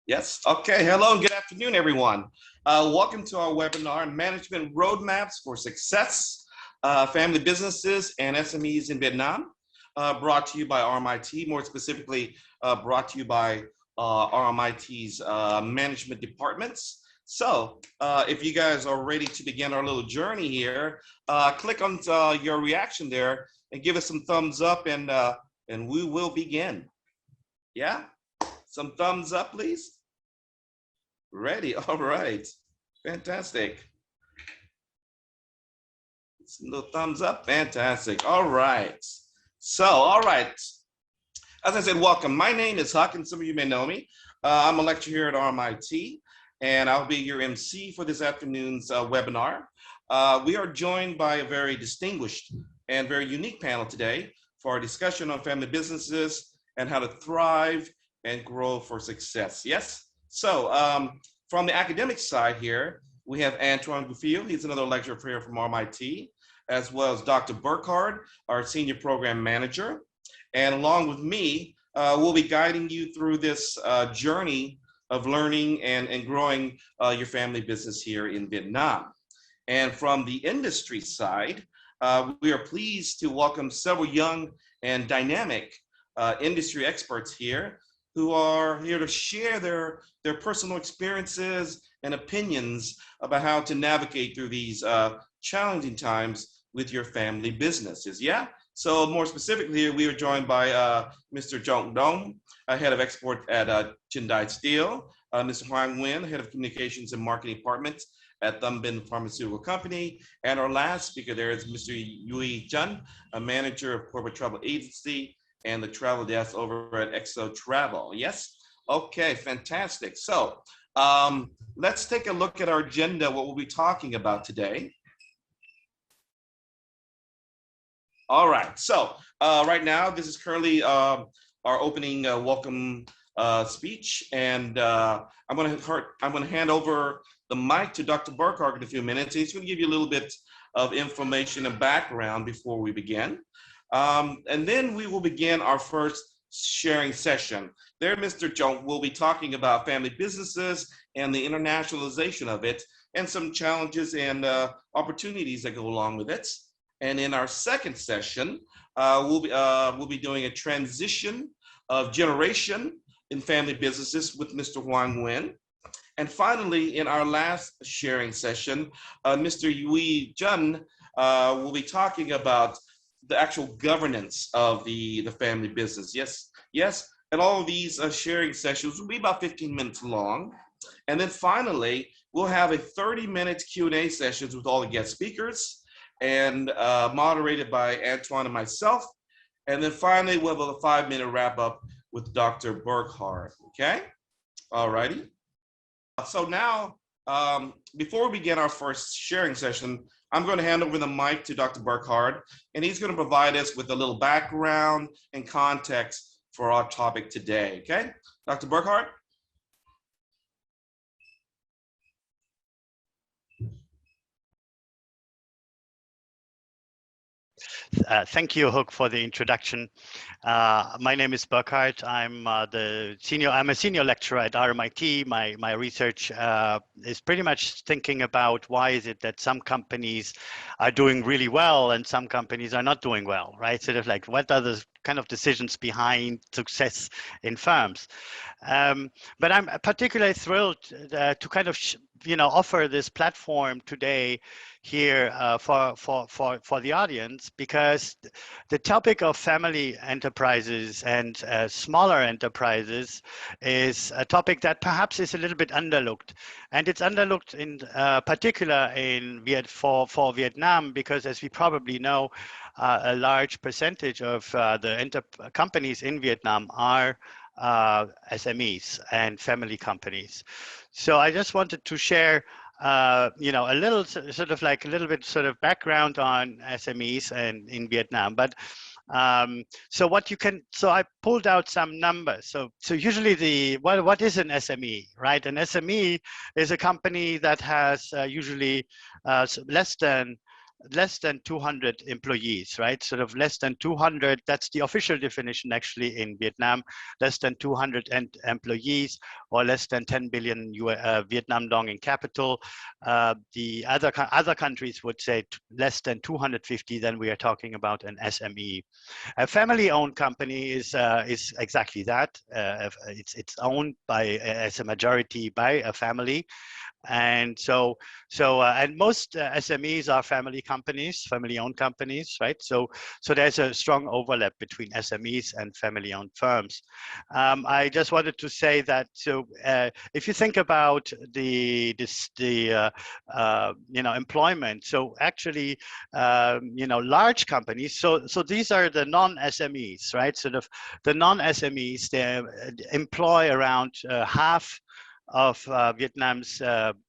Yes. Okay. Hello and good afternoon, everyone. Welcome to our webinar, Management Roadmaps for Success, Family Businesses and SMEs in Vietnam, brought to you by RMIT, more specifically brought to you by RMIT's management departments. So if you guys are ready to begin our little journey here, click on your reaction there and give us some thumbs up and we will begin. Yeah? Some thumbs up, please. Ready, all right, fantastic. Some little thumbs up, fantastic, all right. So, all right, as I said, welcome. My name is Huck, and some of you may know me. I'm a lecturer here at RMIT, and I'll be your MC for this afternoon's webinar. We are joined by a very distinguished and very unique panel today for our discussion on family businesses and how to thrive and grow for success. Yes? So from the academic side here, we have Antoine Bouffield. He's another lecturer here from RMIT, as well as Dr. Burkhardt, our senior program manager. And along with me, we'll be guiding you through this journey of learning and growing your family business here in Vietnam. And from the industry side, we are pleased to welcome several young and dynamic industry experts here who are here to share their personal experiences and opinions about how to navigate through these challenging times with your family businesses, yeah? So more specifically here, we are joined by Mr. Trong, head of export at Chinh Steel, Mr. Hoang Nguyen, head of communications and marketing department at Binh Pharmaceutical Company, and our last speaker there is Mr. 𝐬𝐩𝐞𝐚𝐤𝐞𝐿, a manager of corporate travel agency and the travel desk over at EXO Travel. Yes? Okay, fantastic. So let's take a look at our agenda, what we'll be talking about today. All right, so right now, this is currently our opening welcome speech, and I'm gonna hand over the mic to Dr. Burkhardt in a few minutes. He's gonna give you a little bit of information and background before we begin. And then we will begin our first sharing session. There, Mr. Trong will be talking about family businesses and the internationalization of it, and some challenges and opportunities that go along with it. And in our second session, we'll be doing a transition of generation in family businesses with Mr. Hoang Nguyen. And finally, in our last sharing session, Mr. 𝐬𝐸𝐞𝐚 will be talking about the actual governance of the family business. Yes. And all of these sharing sessions will be about 15 minutes long. And then finally, we'll have a 30-minute Q&A sessions with all the guest speakers and moderated by Antoine and myself. And then finally, we'll have a 5-minute wrap up with Dr. Burkhardt, okay? All righty. So now, before we begin our first sharing session, I'm going to hand over the mic to Dr. Burkhardt, and he's going to provide us with a little background and context for our topic today, okay? Dr. Burkhardt? Thank you, Hook, for the introduction. My name is Burkhardt. I'm a senior lecturer at RMIT. My research is pretty much thinking about why is it that some companies are doing really well and some companies are not doing well, right? Sort of like, what are the kind of decisions behind success in firms? But I'm particularly thrilled to kind of offer this platform today here for the audience, because the topic of family enterprises and smaller enterprises is a topic that perhaps is a little bit underlooked, and it's underlooked in particular for Vietnam, because as we probably know, a large percentage of the companies in Vietnam are SMEs and family companies. So I just wanted to share a little bit of background on SMEs and in Vietnam. But so I pulled out some numbers. So usually what is an SME, right? An SME is a company that has usually less than less than 200 employees, right? Sort of less than 200, that's the official definition actually in Vietnam, less than 200 employees or less than 10 billion Vietnam dong in capital. The other countries would say less than 250, then we are talking about an SME. A family-owned company is exactly that. It's owned by, as a majority, by a family. And and most SMEs are family companies, family-owned companies, right? So there's a strong overlap between SMEs and family-owned firms. I just wanted to say that, so if you think about the employment, so actually large companies, so these are the non-SMEs, right? Sort of the non-SMEs, they employ around half of Vietnam's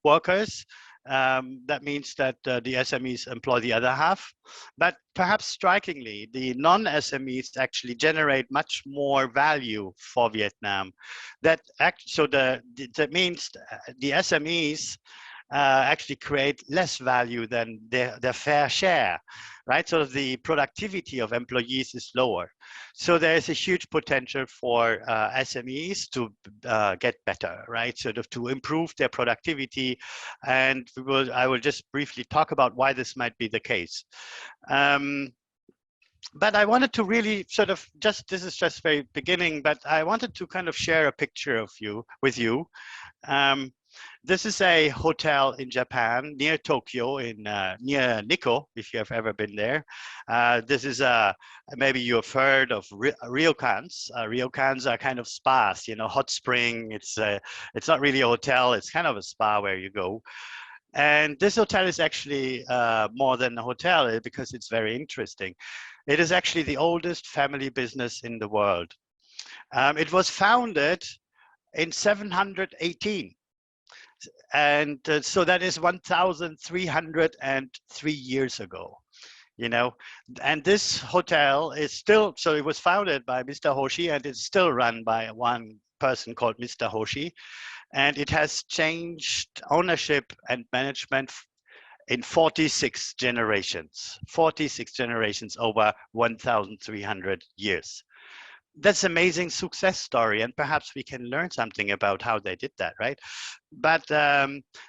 workers. That means that the SMEs employ the other half. But perhaps strikingly, the non-SMEs actually generate much more value for Vietnam. That means the SMEs actually create less value than their fair share, right? So the productivity of employees is lower. So there's a huge potential for SMEs to get better, right? Sort of to improve their productivity. And I will just briefly talk about why this might be the case. But I wanted to really sort of this is just very beginning, but I wanted to kind of share a picture with you. This is a hotel in Japan near Tokyo, near Nikko, if you have ever been there. This is maybe you have heard of ryokans. Ryokans are kind of spas, hot spring. It's not really a hotel. It's kind of a spa where you go. And this hotel is actually more than a hotel because it's very interesting. It is actually the oldest family business in the world. It was founded in 718. And so that is 1,303 years ago, and this hotel is still, so it was founded by Mr. Hoshi and it's still run by one person called Mr. Hoshi. And it has changed ownership and management in 46 generations over 1,300 years. That's amazing success story, and perhaps we can learn something about how they did that, right? But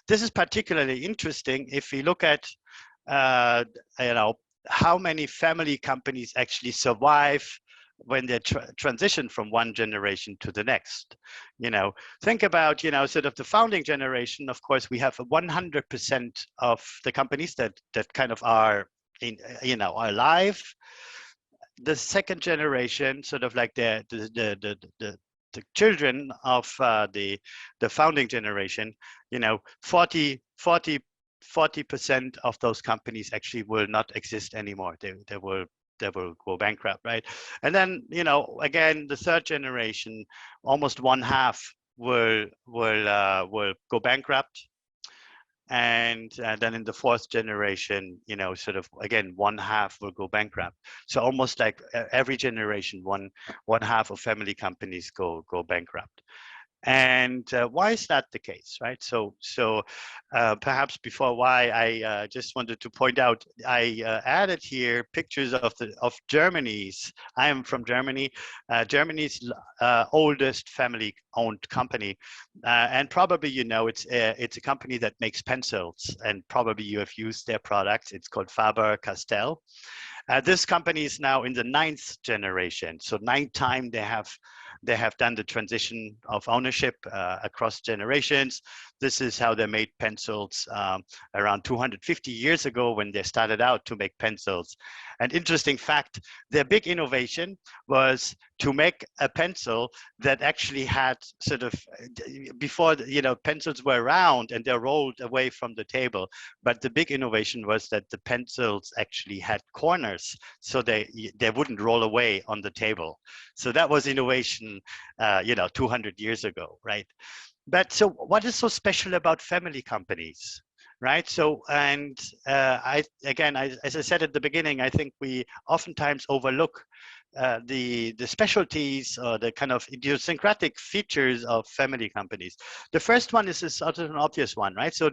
this is particularly interesting if we look at how many family companies actually survive when they transition from one generation to the next. Think about sort of the founding generation. Of course, we have 100% of the companies that kind of are are alive. The second generation, sort of like the children of the founding generation, 40% of those companies actually will not exist anymore. They will go bankrupt, right? And then again, the third generation, almost one half will go bankrupt. And then in the fourth generation, sort of again, one half will go bankrupt. So almost like every generation, one half of family companies go bankrupt. And why is that the case, right? So perhaps before why, I just wanted to point out, I added here pictures of Germany's. I am from Germany, Germany's oldest family-owned company, and probably it's a company that makes pencils, and probably you have used their products. It's called Faber-Castell. This company is now in the 9th generation, so 9th time they have done the transition of ownership across generations. This is how they made pencils around 250 years ago when they started out to make pencils. An interesting fact, their big innovation was to make a pencil that actually had sort of, before, pencils were round and they're rolled away from the table. But the big innovation was that the pencils actually had corners, so they wouldn't roll away on the table. So that was innovation, 200 years ago, right? But so what is so special about family companies, right? So, and as I said at the beginning, I think we oftentimes overlook the specialties or the kind of idiosyncratic features of family companies. The first one is sort of an obvious one, right? So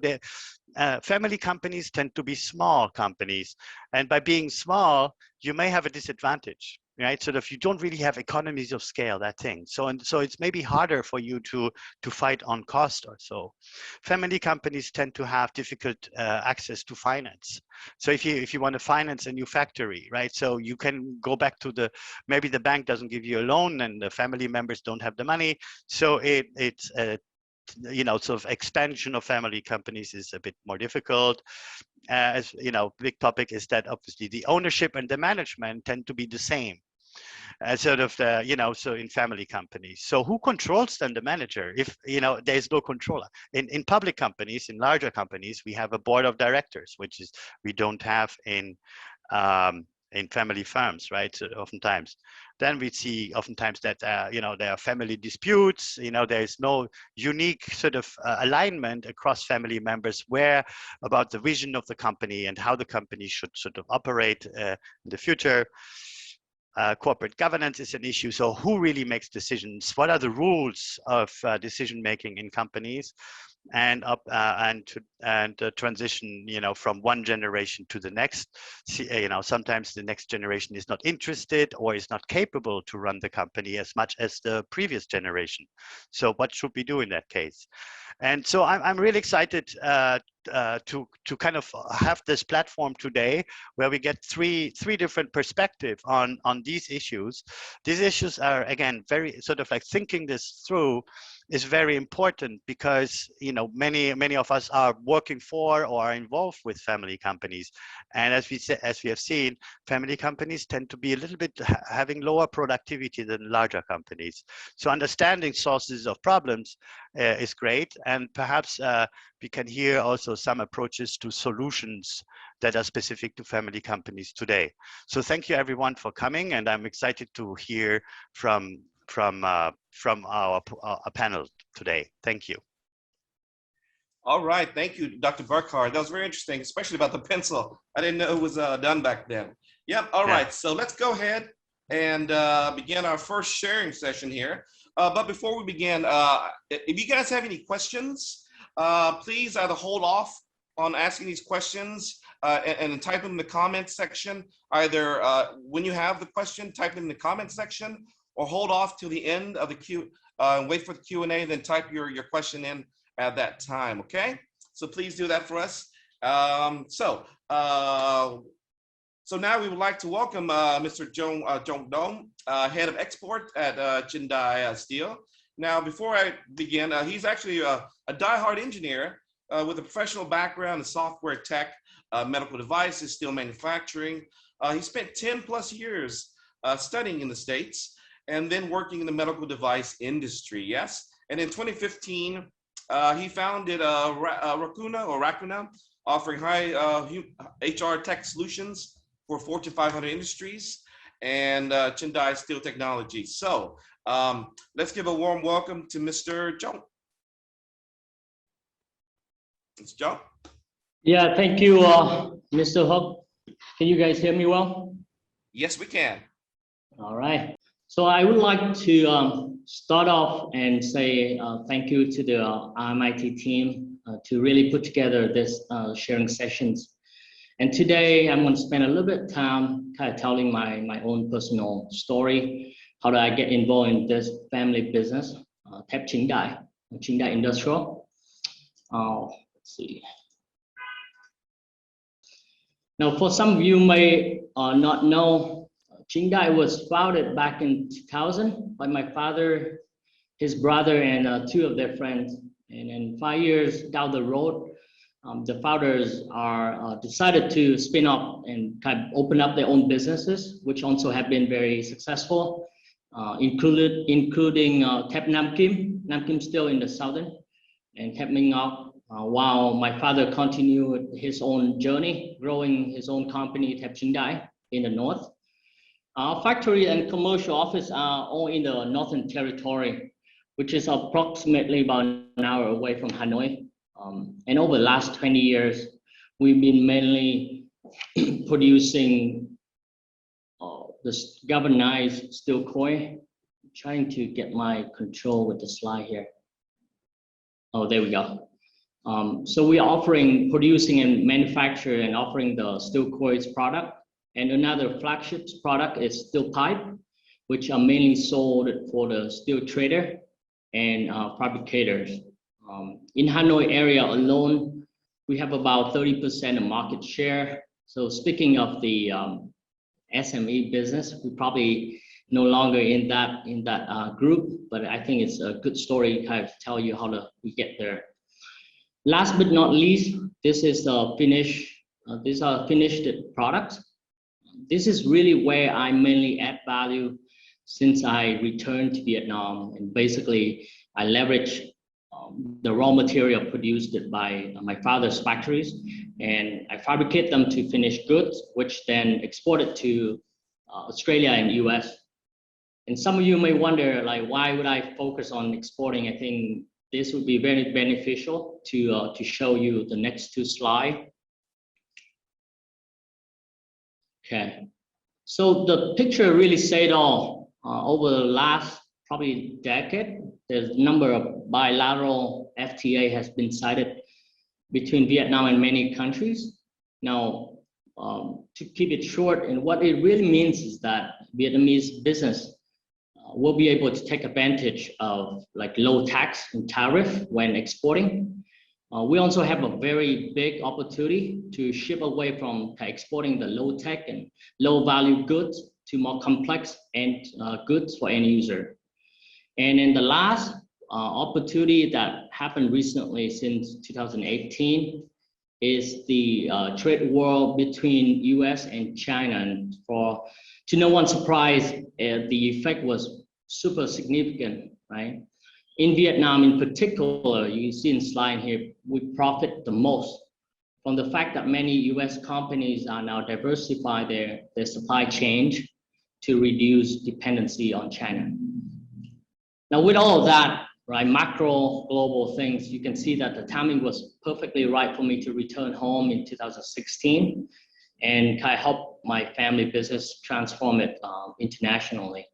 family companies tend to be small companies, and by being small, you may have a disadvantage, right? So if you don't really have economies of scale, that thing. So it's maybe harder for you to fight on cost or so. Family companies tend to have difficult access to finance. So if you want to finance a new factory, right? So you can go back to maybe the bank doesn't give you a loan and the family members don't have the money. So it's sort of expansion of family companies is a bit more difficult. As you know, big topic is that obviously the ownership and the management tend to be the same. So in family companies. So who controls then the manager? If there's no controller. In public companies, in larger companies, we have a board of directors, which is we don't have in family firms, right? So oftentimes, then we see oftentimes that there are family disputes. There is no unique sort of alignment across family members about the vision of the company and how the company should sort of operate in the future. Corporate governance is an issue. So who really makes decisions? What are the rules of decision making in companies? And transition, from one generation to the next. Sometimes the next generation is not interested or is not capable to run the company as much as the previous generation. So what should we do in that case? And so I'm really excited to kind of have this platform today where we get three different perspectives on these issues. These issues are, again, very sort of like thinking this through is very important because many of us are working for or are involved with family companies, and as we have seen, family companies tend to be a little bit having lower productivity than larger companies. So understanding sources of problems is great, and perhaps we can hear also some approaches to solutions that are specific to family companies today. So thank you everyone for coming, and I'm excited to hear from our panel today. Thank you. All right, thank you, Dr. Burkhardt. That was very interesting, especially about the pencil. I didn't know it was done back then. Yep, all right, so let's go ahead and begin our first sharing session here. But before we begin, if you guys have any questions, please either hold off on asking these questions and type them in the comment section. Either when you have the question, type them in the comment section, or hold off till the end of the wait for the Q&A, then type your question in at that time, okay? So please do that for us. So now we would like to welcome Mr. Trong Dong, Head of Export at 𝐸𝐸𝐿 Steel. Now, before I begin, he's actually a diehard engineer with a professional background in software tech, medical devices, steel manufacturing. He spent 10 plus years studying in the States and then working in the medical device industry, yes? And in 2015, he founded 𝐸𝐸𝐞𝐚𝐤𝐞𝐫𝐸, offering high HR tech solutions for Fortune 500 industries and Chindai Steel Technology. So let's give a warm welcome to Mr. Trong. Mr. Trong. Yeah, thank you, Mr. Hook. Can you guys hear me well? Yes, we can. All right. So I would like to start off and say thank you to the RMIT team to really put together this sharing sessions. And today I'm going to spend a little bit of time kind of telling my own personal story. How did I get involved in this family business, 𝐸𝐸𝐞𝐚𝐤𝐞𝐫𝐸 Industrial. Let's see. Now, for some of you may not know, 𝐸𝐸𝐞𝐚𝐤𝐞𝐫𝐸 was founded back in 2000 by my father, his brother, and two of their friends. And then 5 years down the road, the founders decided to spin off and kind of open up their own businesses, which also have been very successful, including 𝐸𝐸𝐷 Nam Kim Steel in the southern, and 𝐸𝐸𝐷 Minh Ngọc, while my father continued his own journey, growing his own company, 𝐸𝐸𝐞𝐚𝐤𝐞𝐫𝐸 in the north. Our factory and commercial office are all in the Northern Territory, which is approximately about an hour away from Hanoi. And over the last 20 years, we've been mainly producing this galvanized steel coil. I'm trying to get my control with the slide here. Oh, there we go. So we're offering, producing and manufacture and offering the steel coils product. And another flagship product is steel pipe, which are mainly sold for the steel trader and fabricators. In Hanoi area alone, we have about 30% of market share. So speaking of the SME business, we probably no longer in that group, but I think it's a good story to kind of tell you how we get there. Last but not least, this is the these are finished products. This is really where I mainly add value since I returned to Vietnam, and basically I leverage the raw material produced by my father's factories, and I fabricate them to finished goods, which then exported to Australia and US. And some of you may wonder, like, why would I focus on exporting? I think this would be very beneficial to show you the next two slides. Okay, so the picture really said all. Over the last probably decade, there's a number of bilateral FTA has been cited between Vietnam and many countries. Now, to keep it short, and what it really means is that Vietnamese business will be able to take advantage of like low tax and tariff when exporting. We also have a very big opportunity to shift away from exporting the low tech and low value goods to more complex and goods for end user. And in the last opportunity that happened recently since 2018 is the trade war between US and China. And to no one's surprise, the effect was super significant, right? In Vietnam in particular, you see in slide here, we profit the most from the fact that many US companies are now diversify their supply chain to reduce dependency on China. Now with all of that, right, macro global things, you can see that the timing was perfectly right for me to return home in 2016 and kind of help my family business transform it internationally.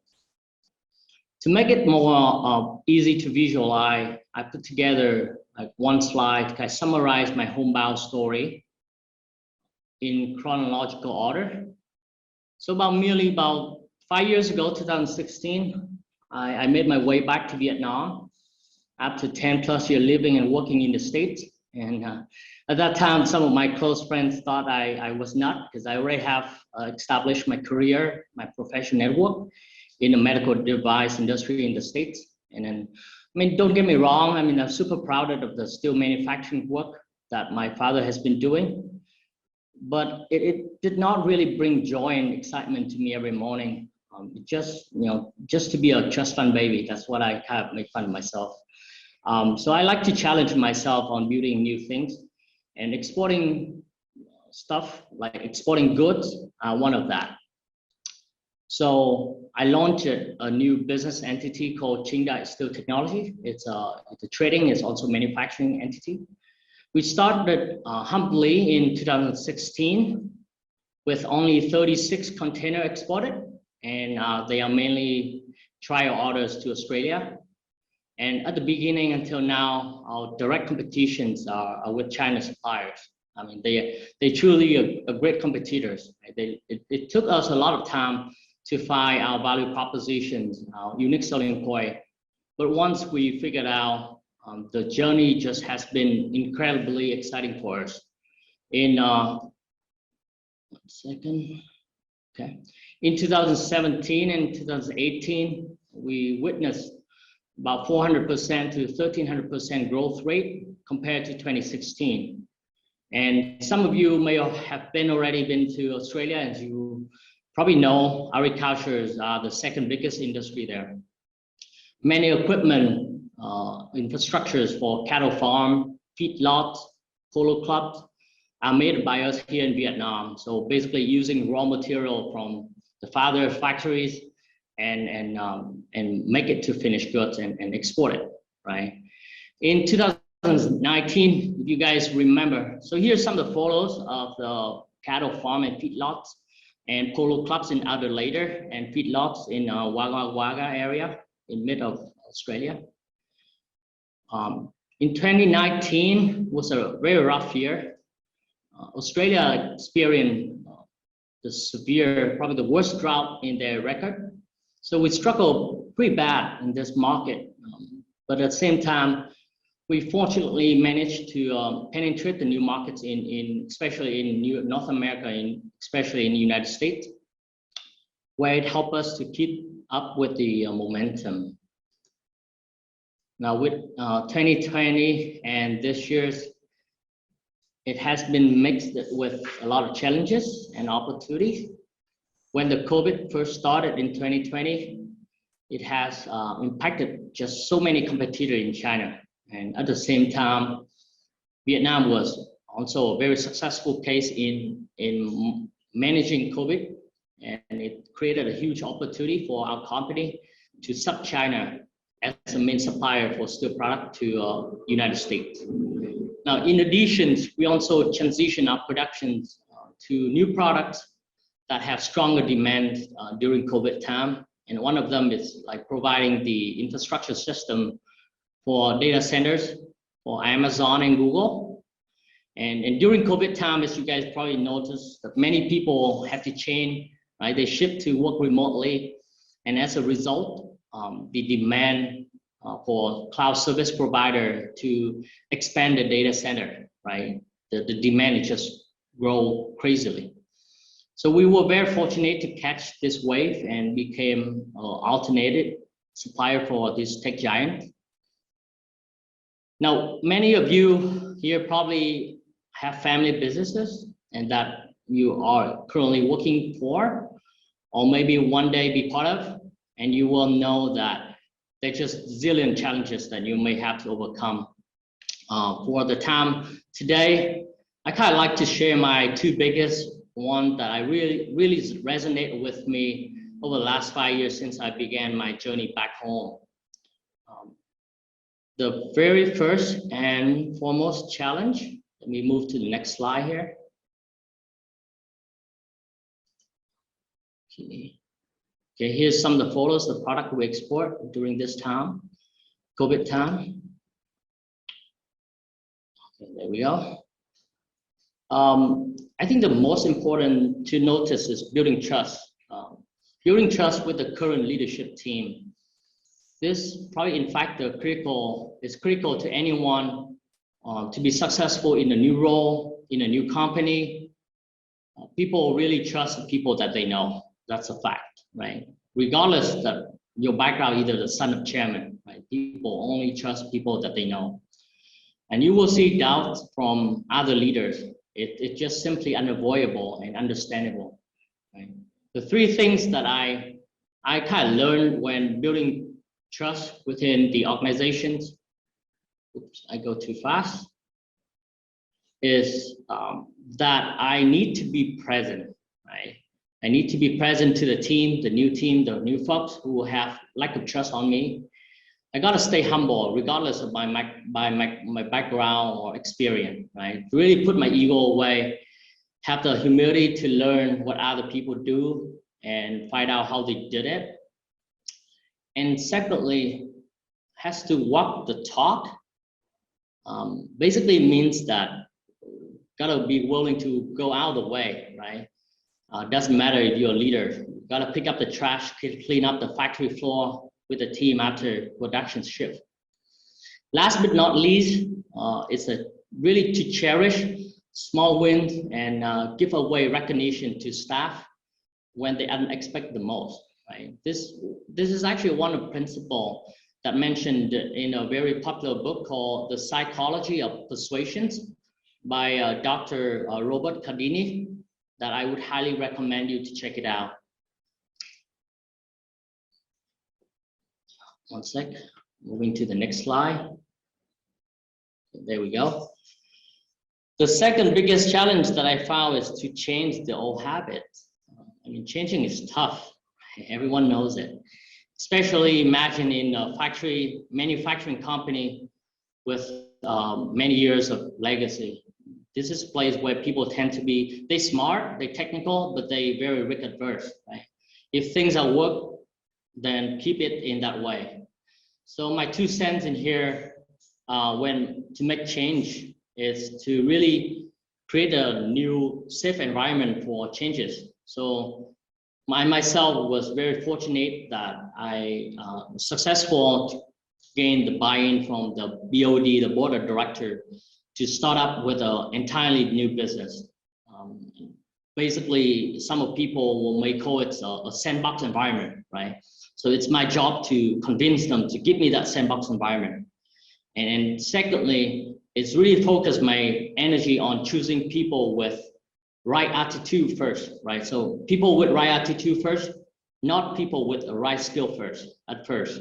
To make it more easy to visualize, I put together like one slide to kind of summarize my homebound story in chronological order. So about 5 years ago, 2016, I made my way back to Vietnam after 10 plus years living and working in the States. And at that time, some of my close friends thought I was nuts because I already have established my career, my professional network in the medical device industry in the States. And then, I mean, don't get me wrong. I mean, I'm super proud of the steel manufacturing work that my father has been doing, but it did not really bring joy and excitement to me every morning. Just to be a trust fund baby. That's what I kind of make fun of myself. So I like to challenge myself on building new things, and exporting stuff, like exporting goods, one of that. So I launched a new business entity called Chinh Steel Technology. It's a trading, it's also manufacturing entity. We started humbly in 2016 with only 36 containers exported, and they are mainly trial orders to Australia. And at the beginning until now, our direct competitions are with China suppliers. I mean, they truly are great competitors. It took us a lot of time to find our value propositions, our unique selling point. But once we figured out, the journey just has been incredibly exciting for us. In 2017 and 2018, we witnessed about 400% to 1300% growth rate compared to 2016. And some of you may have already been to Australia, as you probably know, agriculture are the second biggest industry there. Many equipment, infrastructures for cattle farm, feedlots, polo clubs are made by us here in Vietnam. So basically using raw material from the father's factories and make it to finished goods and export it, right? In 2019, if you guys remember, so here's some of the photos of the cattle farm and feedlots and polo clubs in Adelaide and feedlots in Wagga Wagga area in mid of Australia. In 2019 was a very rough year. Australia experienced the severe, probably the worst drought in their record. So we struggled pretty bad in this market. But at the same time, we fortunately managed to penetrate the new markets especially in North America, and especially in the United States, where it helped us to keep up with the momentum. Now with 2020 and this year's, it has been mixed with a lot of challenges and opportunities. When the COVID first started in 2020, it has impacted just so many competitors in China. And at the same time, Vietnam was also a very successful case in managing COVID, and it created a huge opportunity for our company to sub China as a main supplier for steel product to United States. Now, in addition, we also transition our productions to new products that have stronger demand during COVID time. And one of them is like providing the infrastructure system for data centers for Amazon and Google. And during COVID time, as you guys probably noticed, that many people have to change, right? They shift to work remotely. And as a result, the demand for cloud service provider to expand the data center, right? The demand just grow crazily. So we were very fortunate to catch this wave and became alternative supplier for this tech giant. Now, many of you here probably have family businesses and that you are currently working for, or maybe one day be part of, and you will know that there's just zillion challenges that you may have to overcome. For the time today, I kind of like to share my two biggest one that I really resonate with me over the last 5 years since I began my journey back home. The very first and foremost challenge, let me move to the next slide here. Okay, here's some of the photos of the product we export during this time, COVID time. Okay, there we go. I think the most important to notice is building trust. Building trust with the current leadership team. This probably, in fact, is critical to anyone to be successful in a new role, in a new company. People really trust the people that they know. That's a fact, right? Regardless that your background, either the son of chairman, right? People only trust people that they know. And you will see doubts from other leaders. It's just simply unavoidable and understandable, right? The three things that I kind of learned when building trust within the organizations, oops, I go too fast, is that I need to be present, right? I need to be present to the team, the new folks who have lack of trust on me. I gotta stay humble regardless of my background or experience, right? Really put my ego away, have the humility to learn what other people do and find out how they did it. And secondly, has to walk the talk. Basically means that gotta be willing to go out of the way, right? Doesn't matter if you're a leader, gotta pick up the trash, clean up the factory floor with the team after production shift. Last but not least, it's really to cherish small wins and give away recognition to staff when they unexpect the most. Right? This is actually one of the principles that mentioned in a very popular book called The Psychology of Persuasion by Dr. Robert Cialdini, that I would highly recommend you to check it out. One sec, moving to the next slide. There we go. The second biggest challenge that I found is to change the old habits. I mean, changing is tough. Everyone knows it, especially imagine in a manufacturing company with many years of legacy. This is a place where people tend to be, they smart, they technical, but they very risk adverse, right? If things are work, then keep it in that way. So my 2 cents in here, when to make change is to really create a new safe environment for changes. So myself was very fortunate that I was successful to gain the buy-in from the BOD, the board of director, to start up with an entirely new business. Basically, some people may call it a sandbox environment, right? So it's my job to convince them to give me that sandbox environment. And secondly, it's really focused my energy on choosing people with right attitude first, right? So people with right attitude first, not people with the right skill at first.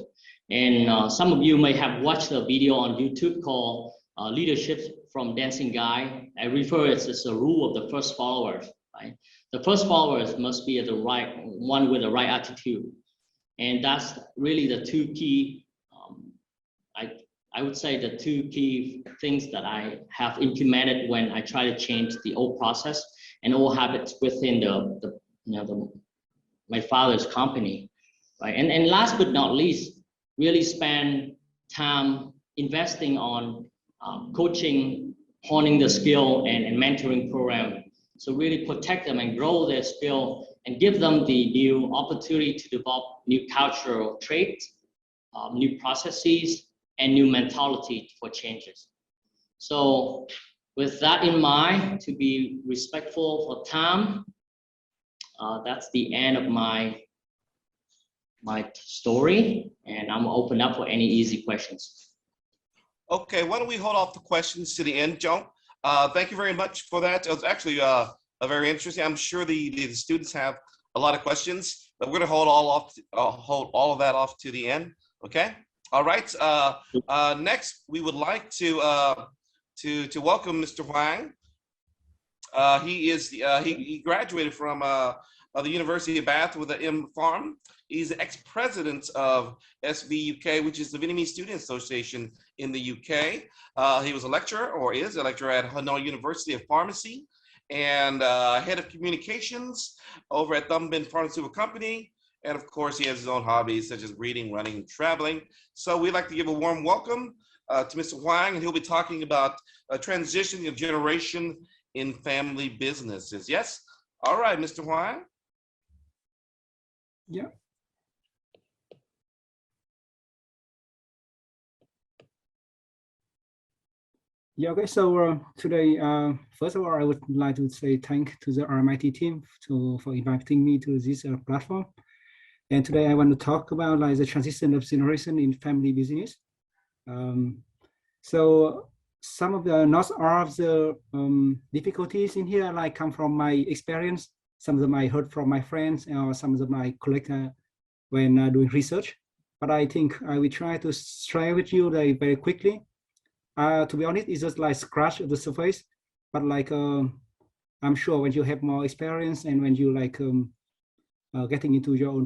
And some of you may have watched a video on YouTube called Leadership from Dancing Guy. I refer it as a rule of the first followers, right? The first followers must be the right one with the right attitude. And that's really the two key, I would say the two key things that I have implemented when I try to change the old process and old habits within my father's company, right? And last but not least, really spend time investing on coaching, honing the skill and mentoring program. So really protect them and grow their skill and give them the new opportunity to develop new cultural traits, new processes, and new mentality for changes. So with that in mind, to be respectful for time, that's the end of my story, and I'm open up for any easy questions. Okay, why don't we hold off the questions to the end, Trong? Thank you very much for that. It was actually a very interesting. I'm sure the students have a lot of questions, but we're going to hold all of that off to the end. Okay. All right. Next, we would like to welcome Mr. Hoang. He graduated from the University of Bath with an M.Pharm. He's the ex-president of SVUK, which is the Vietnamese Student Association in the UK. He was a lecturer, or is a lecturer at Hanoi University of Pharmacy, and head of communications over at Binh Pharmaceutical Company. And of course, he has his own hobbies such as reading, running, and traveling. So we'd like to give a warm welcome to Mr. Hoang, and he'll be talking about transitioning of generation in family businesses. Yes? All right, Mr. Hoang. Yeah. Yeah, okay, so today, first of all, I would like to say thank to the RMIT team for inviting me to this platform. And today I want to talk about the transition of generation in family business. So some of the not all of the difficulties in here come from my experience. Some of them I heard from my friends, or some of them I collect when doing research. But I think I will try to share with you very quickly. To be honest, it's just scratch the surface. But I'm sure when you have more experience and when you getting into your own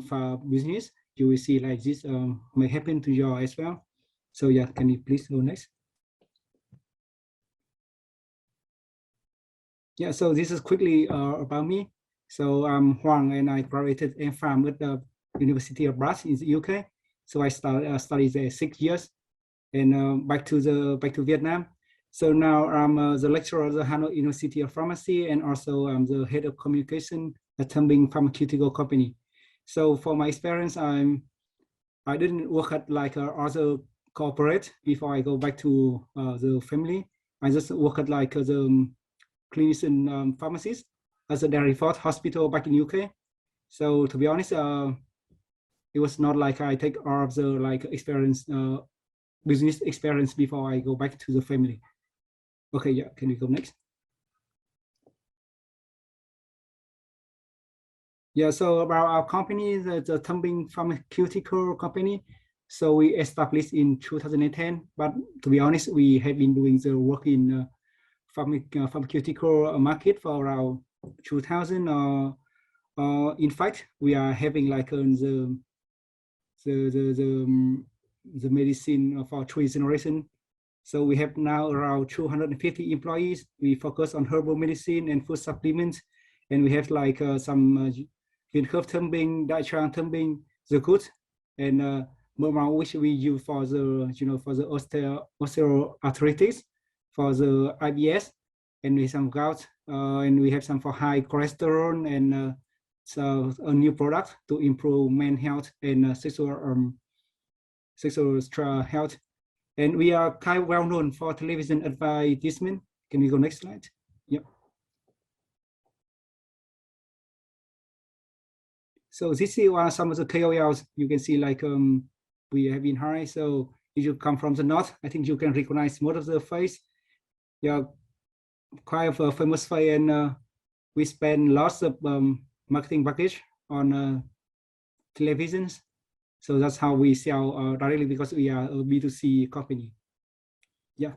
business, you will see this may happen to you as well. So yeah, can you please go next? Yeah, so this is quickly about me. So I'm Hoang, and I graduated M.Pharm at the University of Bath in the UK. So I studied there 6 years, and back to Vietnam. So now I'm the lecturer at the Hanoi University of Pharmacy, and also I'm the head of communication at Binh Pharmaceutical Company. So for my experience, I didn't work at other corporate before I go back to the family. I just work at the clinician pharmacist as a Dairy Fort hospital back in UK. So to be honest, it was not I take all of the experience, business experience before I go back to the family. Okay, yeah, can we go next? Yeah, so about our company, the Binh Pharmaceutical Company. So we established in 2010, but to be honest, we have been doing the work in pharmaceutical market for around 2000. In fact, we are having the medicine for 3 generations. So we have now around 250 employees. We focus on herbal medicine and food supplements, and we have some 𝐬𝐩𝐞𝐚𝐿 Binh, Tran, the goods, and Mermao, which we use for the, for the osteoarthritis, for the IBS, and we have some gout, and we have some for high cholesterol, and so a new product to improve men's health and sexual health. And we are kind of well known for television advertisement. Can we go next slide? Yep. So this is some of the KOLs you can see, like we have been hired. So if you come from the north, I think you can recognize most of the face. Yeah, quite a famous face, and we spend lots of marketing package on televisions. So that's how we sell directly, because we are a B2C company. Yeah,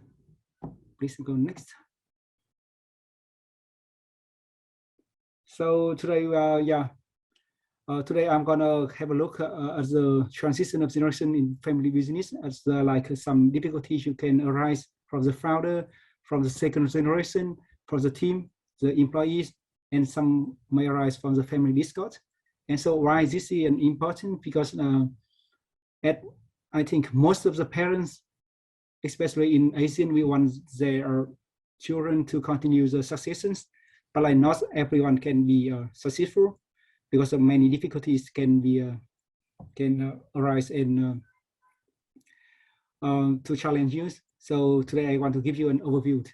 please go next. So today, today I'm gonna have a look at the transition of generation in family business, as like some difficulties you can arise from the founder, from the second generation, from the team, the employees, and some may arise from the family discord. And so why this is important? Because I think most of the parents, especially in Asian, we want their children to continue the successions, but like not everyone can be successful, because of many difficulties can arise in to challenge you. So today I want to give you an overview.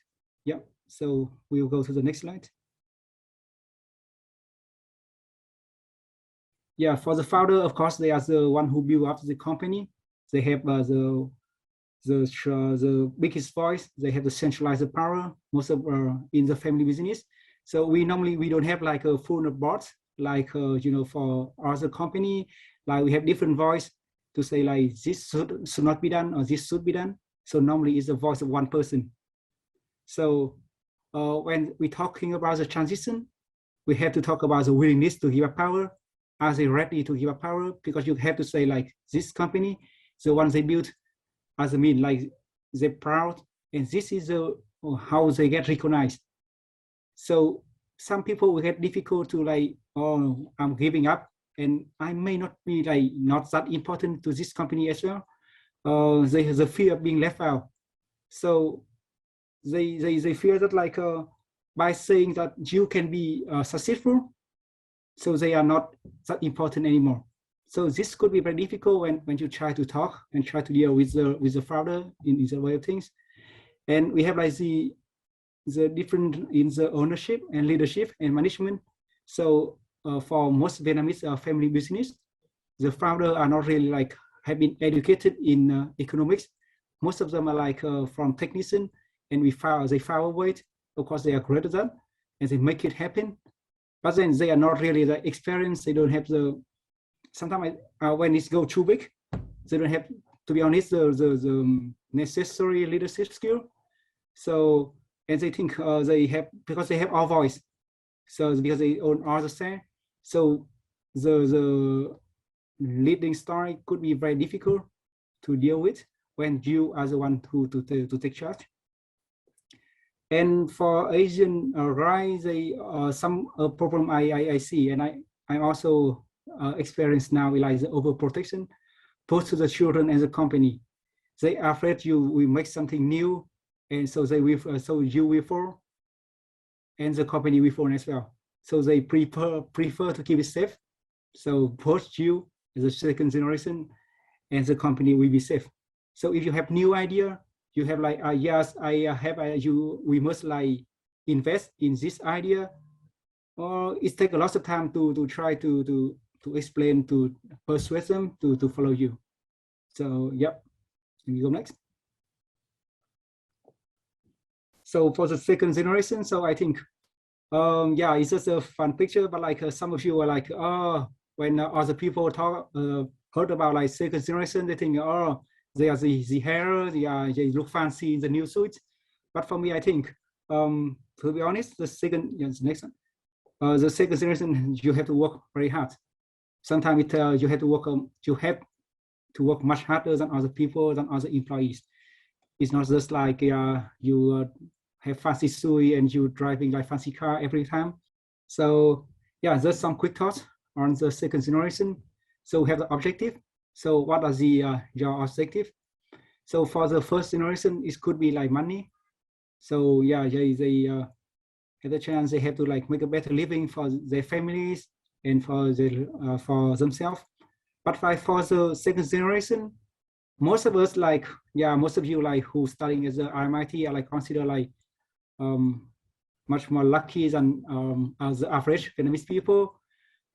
Yeah. So we'll go to the next slide. Yeah, for the founder, of course, they are the one who build up the company. They have the biggest voice. They have the centralized power. Most of in the family business. So we don't have like a full board like for other company. Like we have different voice to say like this should not be done or this should be done. So normally it's the voice of one person. So when we're talking about the transition, we have to talk about the willingness to give up power. Are they ready to give up power? Because you have to say like this company, the ones they built, as I mean, like they're proud, and this is how they get recognized. So some people will get difficult to like, oh, I'm giving up, and I may not be like not that important to this company as well. They have the fear of being left out. So they fear that like by saying that you can be successful, so they are not that important anymore. So this could be very difficult when you try to talk and try to deal with the founder in the way of things. And we have like the different in the ownership and leadership and management. So for most Vietnamese family business, the founder are not really like have been educated in economics. Most of them are like from technician, and they fire weight. Of course, they are great at that, and they make it happen. But then they are not really the experience. They don't have the, sometimes when it goes too big, they don't have, to be honest, the necessary leadership skill. So, and they think they have, because they have our voice. So because they own all the share. So the leading story could be very difficult to deal with when you are the one to take charge. And for Asian rise, some problem I see, and I'm also experienced now, like the overprotection, both to the children and the company. They are afraid you will make something new, and so they will, so you will fall, and the company will fall as well. So they prefer to keep it safe. So both you, the second generation, and the company will be safe. So if you have new idea, you have like, yes, I have we must like invest in this idea, or it takes a lot of time to try to explain, to persuade them to follow you. So yep, can you go next? So for the second generation, so I think, yeah, it's just a fun picture, but like some of you are like, oh, when other people heard about like second generation, they think, oh, they are the hair, they look fancy in the new suits. But for me, I think, to be honest, the second, yes, next one, the second generation, you have to work very hard. Sometimes you have to work much harder than other people, than other employees. It's not just like you have fancy suit and you driving like fancy car every time. So yeah, there's some quick thoughts on the second generation. So we have the objective. So what are the your objective? So for the first generation, it could be like money. So yeah, they have the chance, they have to like make a better living for their families and for themselves. But for the second generation, most of us like, yeah, most of you like who studying as a RMIT are like consider like much more lucky than as the average Vietnamese people.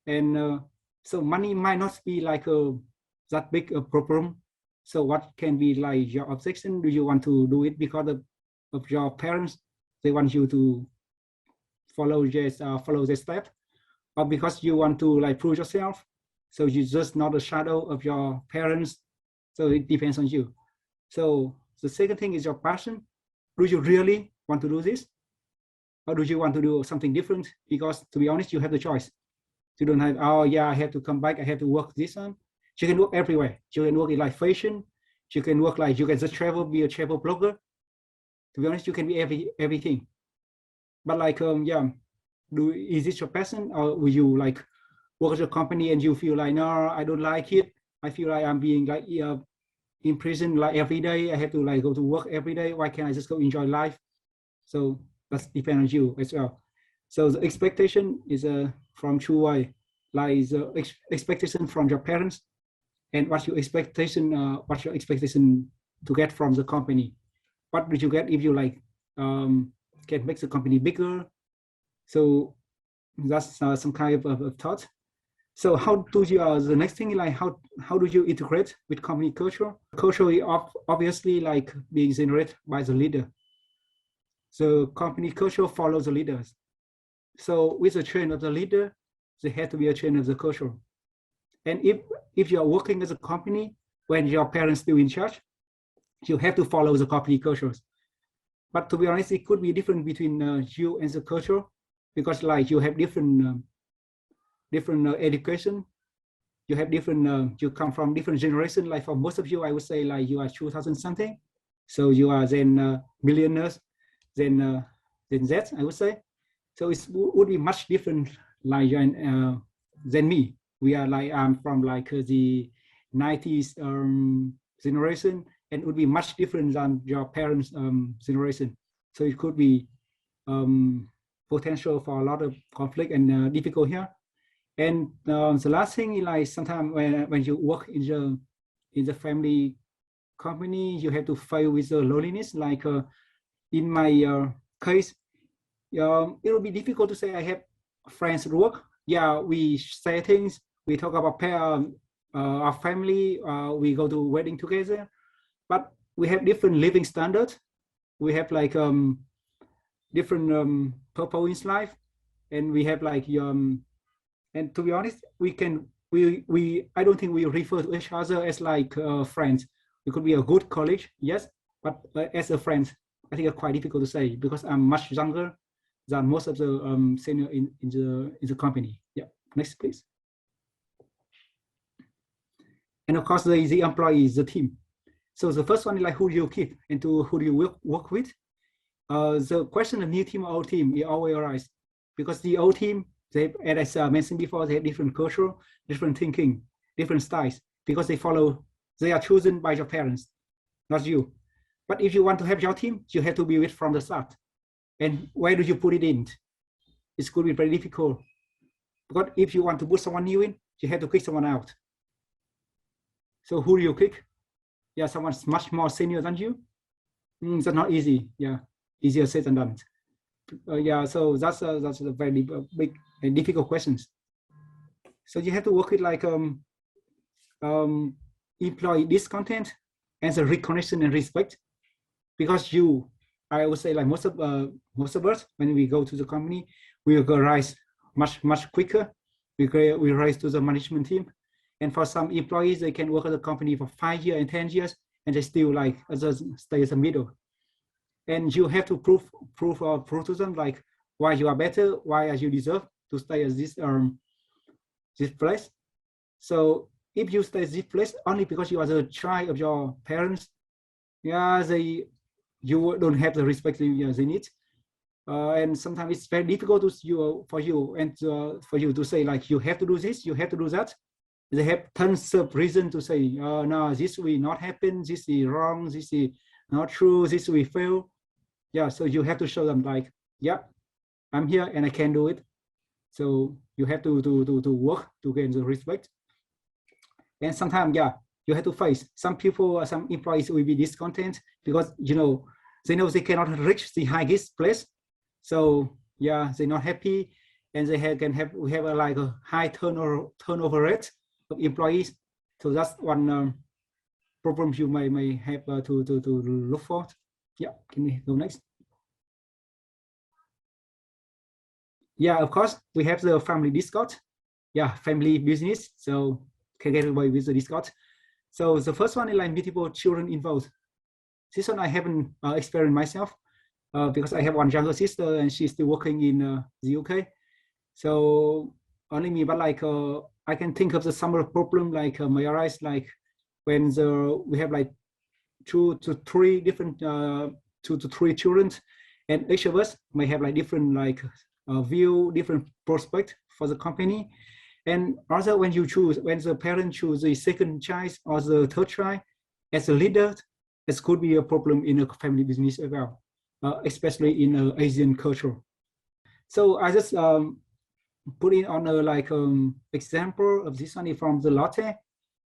And so money might not be like that big a problem. So what can be like your objection? Do you want to do it because of your parents? They want you to follow their step, or because you want to like prove yourself? So you're just not a shadow of your parents. So it depends on you. So the second thing is your passion. Do you really want to do this? Or do you want to do something different? Because to be honest, you have the choice. You don't have, oh yeah, I have to come back, I have to work this one. You can work everywhere. You can work in like fashion. You can work like, you can just travel, be a travel blogger. To be honest, you can be everything. But like, yeah, is this your passion, or will you like work at a company and you feel like, no, I don't like it. I feel like I'm being like in prison like every day. I have to like go to work every day. Why can't I just go enjoy life? So that's depend on you as well. So the expectation is from two ways, like the expectation from your parents and what's your expectation to get from the company. What did you get if you like can make the company bigger? So that's some kind of thought. So how do you, the next thing, like how do you integrate with company culture? Culture is obviously like being generated by the leader. So company culture follows the leaders. So with the trend of the leader, there had to be a trend of the culture. And if you're working as a company, when your parents still in charge, you have to follow the company cultures. But to be honest, it could be different between you and the culture, because like you have different education, you have different, you come from different generation. Like for most of you, I would say like you are 2000 something. So you are then millionaires, then Z, I would say. So it would be much different like than me. We are like, I'm from like the 90s generation, and it would be much different than your parents' generation. So it could be potential for a lot of conflict and difficult here. And the last thing is like sometimes when you work in the family company, you have to fight with the loneliness. Like in my case, it will be difficult to say I have friends at work. Yeah, we say things, we talk about our family, we go to wedding together, but we have different living standards. We have like different purpose in life, and we have like and to be honest, I don't think we refer to each other as like friends. We could be a good colleague, yes, but as a friend, I think it's quite difficult to say because I'm much younger than most of the senior in the company. Yeah, next please. And of course, the employee is the team. So the first one is like who do you keep and who do you work with? The question of new team or old team, it always arises because the old team, they, as I mentioned before, they have different culture, different thinking, different styles because they are chosen by your parents, not you. But if you want to have your team, you have to be with from the start. And where do you put it in? It could be very difficult. Because if you want to put someone new in, you have to kick someone out. So who do you kick? Yeah, someone's much more senior than you. That's not easy. Yeah, easier said than done. Yeah, so that's a very big and difficult questions. So you have to work with like employee discontent and the recognition and respect, because I would say like most of us when we go to the company, we will rise much quicker. We rise to the management team, and for some employees, they can work at the company for 5 years and 10 years, and they still like just stay as a middle. And you have to prove to them like why you are better, why you deserve to stay as this place. So if you stay at this place only because you are the child of your parents, yeah, you don't have the respect they need. And sometimes it's very difficult for you to say like you have to do this, you have to do that. they have tons of reason to say, no, this will not happen, this is wrong, this is not true, this will fail. Yeah, so you have to show them like, yeah, I'm here and I can do it. So you have to work to gain the respect. And sometimes, yeah, you have to face some people, some employees will be discontent because, you know they cannot reach the highest place. So yeah, they're not happy, and we have like a high turnover rate of employees. So that's one problem you may have to look for. Yeah, can we go next? Yeah, of course, we have the family Discord. Yeah, family business. So can get away with the Discord. So the first one is like multiple children involved. This one I haven't experienced myself because I have one younger sister and she's still working in the UK. So only me, but like I can think of the summer problem like may arise like when we have like 2 to 3 different 2 to 3 children, and each of us may have like different like view, different prospect for the company. And also when the parent choose the second child or the third child as a leader, this could be a problem in a family business as well, especially in Asian culture. So I just put it on a like example of this one from the Lotte.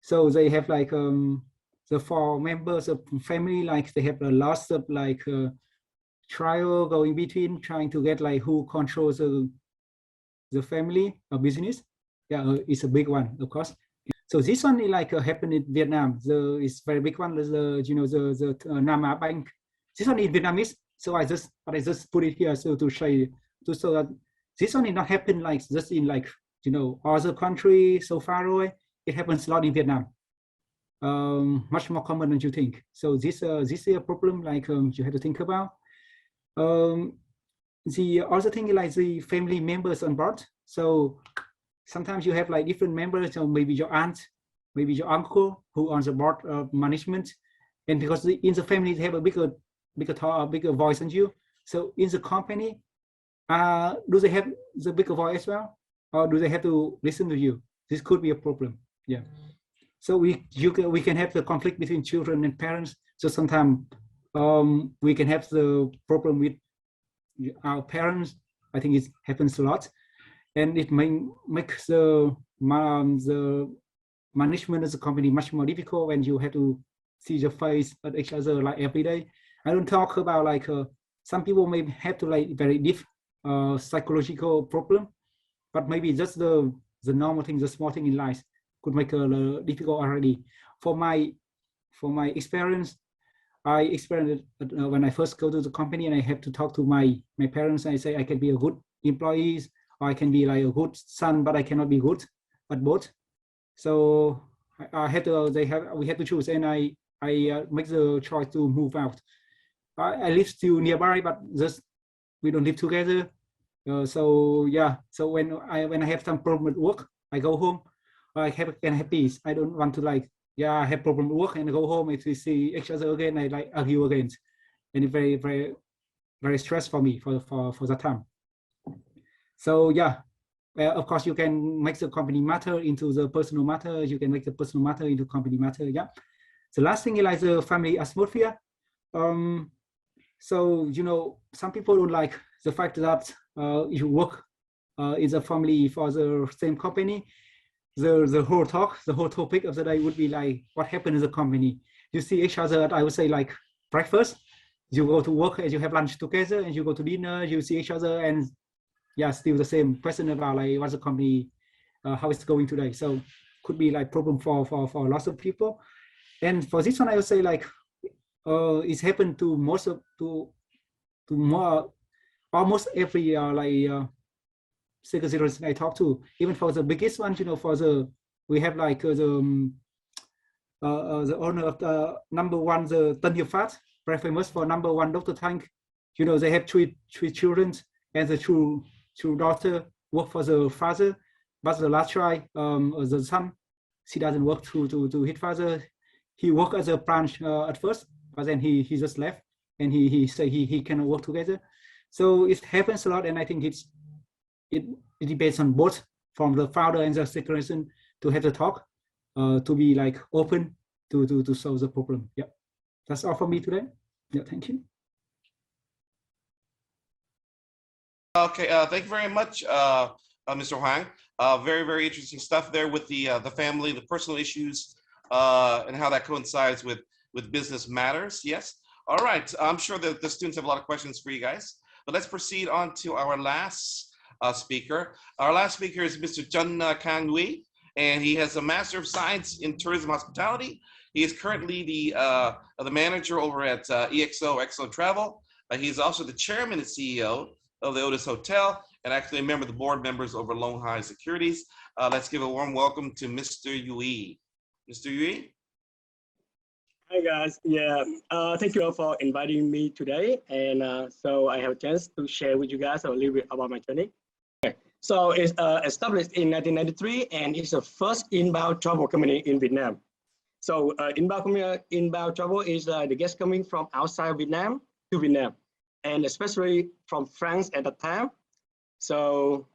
So they have like the 4 members of family, like they have a lots of like trial going between trying to get like who controls the family or business. Yeah, it's a big one, of course. So this one is like happened in Vietnam. It's very big one. The Nam Á Bank. This one is Vietnamese. So I just put it here so to show that this one is not happen like just in like other country so far away. It happens a lot in Vietnam. Much more common than you think. So this is a problem like you have to think about. The other thing is like the family members on board. So sometimes you have like different members, so maybe your aunt, maybe your uncle who on the board of management, and because in the family they have a bigger voice than you. So in the company, do they have the bigger voice as well, or do they have to listen to you? This could be a problem. Yeah. So we can have the conflict between children and parents. So sometimes we can have the problem with our parents. I think it happens a lot. And it may make the management of the company much more difficult when you have to see the face of each other like every day. I don't talk about like some people may have to like very deep psychological problem, but maybe just the normal thing, the small thing in life could make it difficult already. For my experience, I experienced when I first go to the company and I have to talk to my parents. I say I can be a good employee, or I can be like a good son, but I cannot be good at both. So I had to. We had to choose, and I make the choice to move out. I live still nearby, but just we don't live together. So yeah. So when I have some problem at work, I go home. I can have peace. I don't want to like I have problem at work and I go home. If we see each other again, I like argue again, and it's very very very stressful for me for that time. So yeah, of course you can make the company matter into the personal matter. You can make the personal matter into company matter. Yeah. The last thing is like the family atmosphere. So some people don't like the fact that you work in the family for the same company. The whole topic of the day would be like what happened in the company. You see each other at, I would say, like breakfast. You go to work and you have lunch together, and you go to dinner. You see each other, and still the same question about like what's the company, how it's going today. So could be like problem for lots of people. And for this one, I would say like it's happened to almost every senior citizen I talk to. Even for the biggest one, we have like the owner of the number one, the Tân Hiệp Phát, very famous for number one Dr. Tank. They have three children, and the two daughter work for the father, but the last child, the son, she doesn't work to his father. He worked as a branch at first, but then he just left, and he say he cannot work together. So it happens a lot, and I think it depends on both from the founder and the secretary to have the talk, to be like open to solve the problem. Yeah, that's all for me today. Yeah, thank you. Okay, thank you very much, Mr. Hoang. Very, very interesting stuff there with the family, the personal issues, and how that coincides with business matters. Yes. All right. I'm sure that the students have a lot of questions for you guys, but let's proceed on to our last speaker. Our last speaker is Mr. 𝐬𝐩𝐞𝐚𝐤𝐞𝐫𝐬, and he has a Master of Science in Tourism Hospitality. He is currently the manager over at 𝐬𝐩𝐞𝐚𝐤𝐞𝐫𝐬 Travel. He's also the chairman and CEO of the Otis Hotel, and actually a member of the board members over Long High Securities. Let's give a warm welcome to Mr. 𝐬𝐸. Mr. 𝐬𝐸. Hi guys, yeah, thank you all for inviting me today. And so I have a chance to share with you guys a little bit about my journey. Okay. So it's established in 1993 and it's the first inbound travel company in Vietnam. So inbound travel is the guests coming from outside Vietnam to Vietnam, and especially from France at the time. So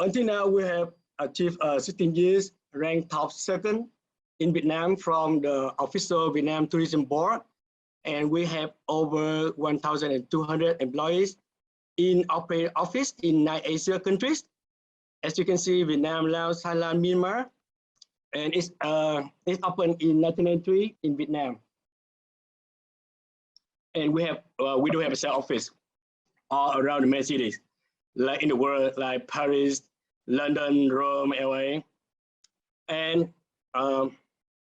until now, we have achieved 16 years, ranked top 2nd in Vietnam from the official Vietnam Tourism Board. And we have over 1,200 employees in operating office in 9 Asia countries. As you can see, Vietnam, Laos, Thailand, Myanmar. And it's opened in 1993 in Vietnam. And we do have a sales office all around the main cities, like in the world, like Paris, London, Rome, LA. And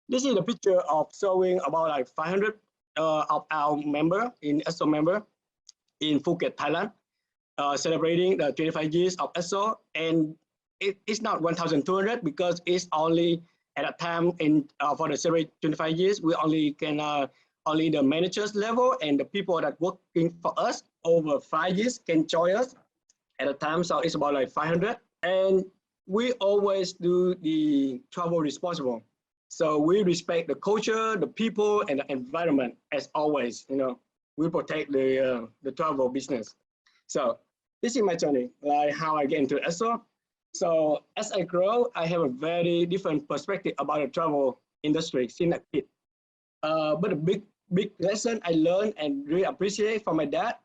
this is a picture of showing about like 500 of our member in ESSO member in Phuket, Thailand, celebrating the 25 years of ESSO. And it's not 1,200 because it's only at a time for the celebrate 25 years, we only can only the managers level and the people that working for us over 5 years can join us at a time. So it's about like 500. And we always do the travel responsible. So we respect the culture, the people, and the environment as always. You know, we protect the travel business. So this is my journey, like how I get into ESSO. So as I grow, I have a very different perspective about the travel industry since a kid. But a big lesson I learned and really appreciate from my dad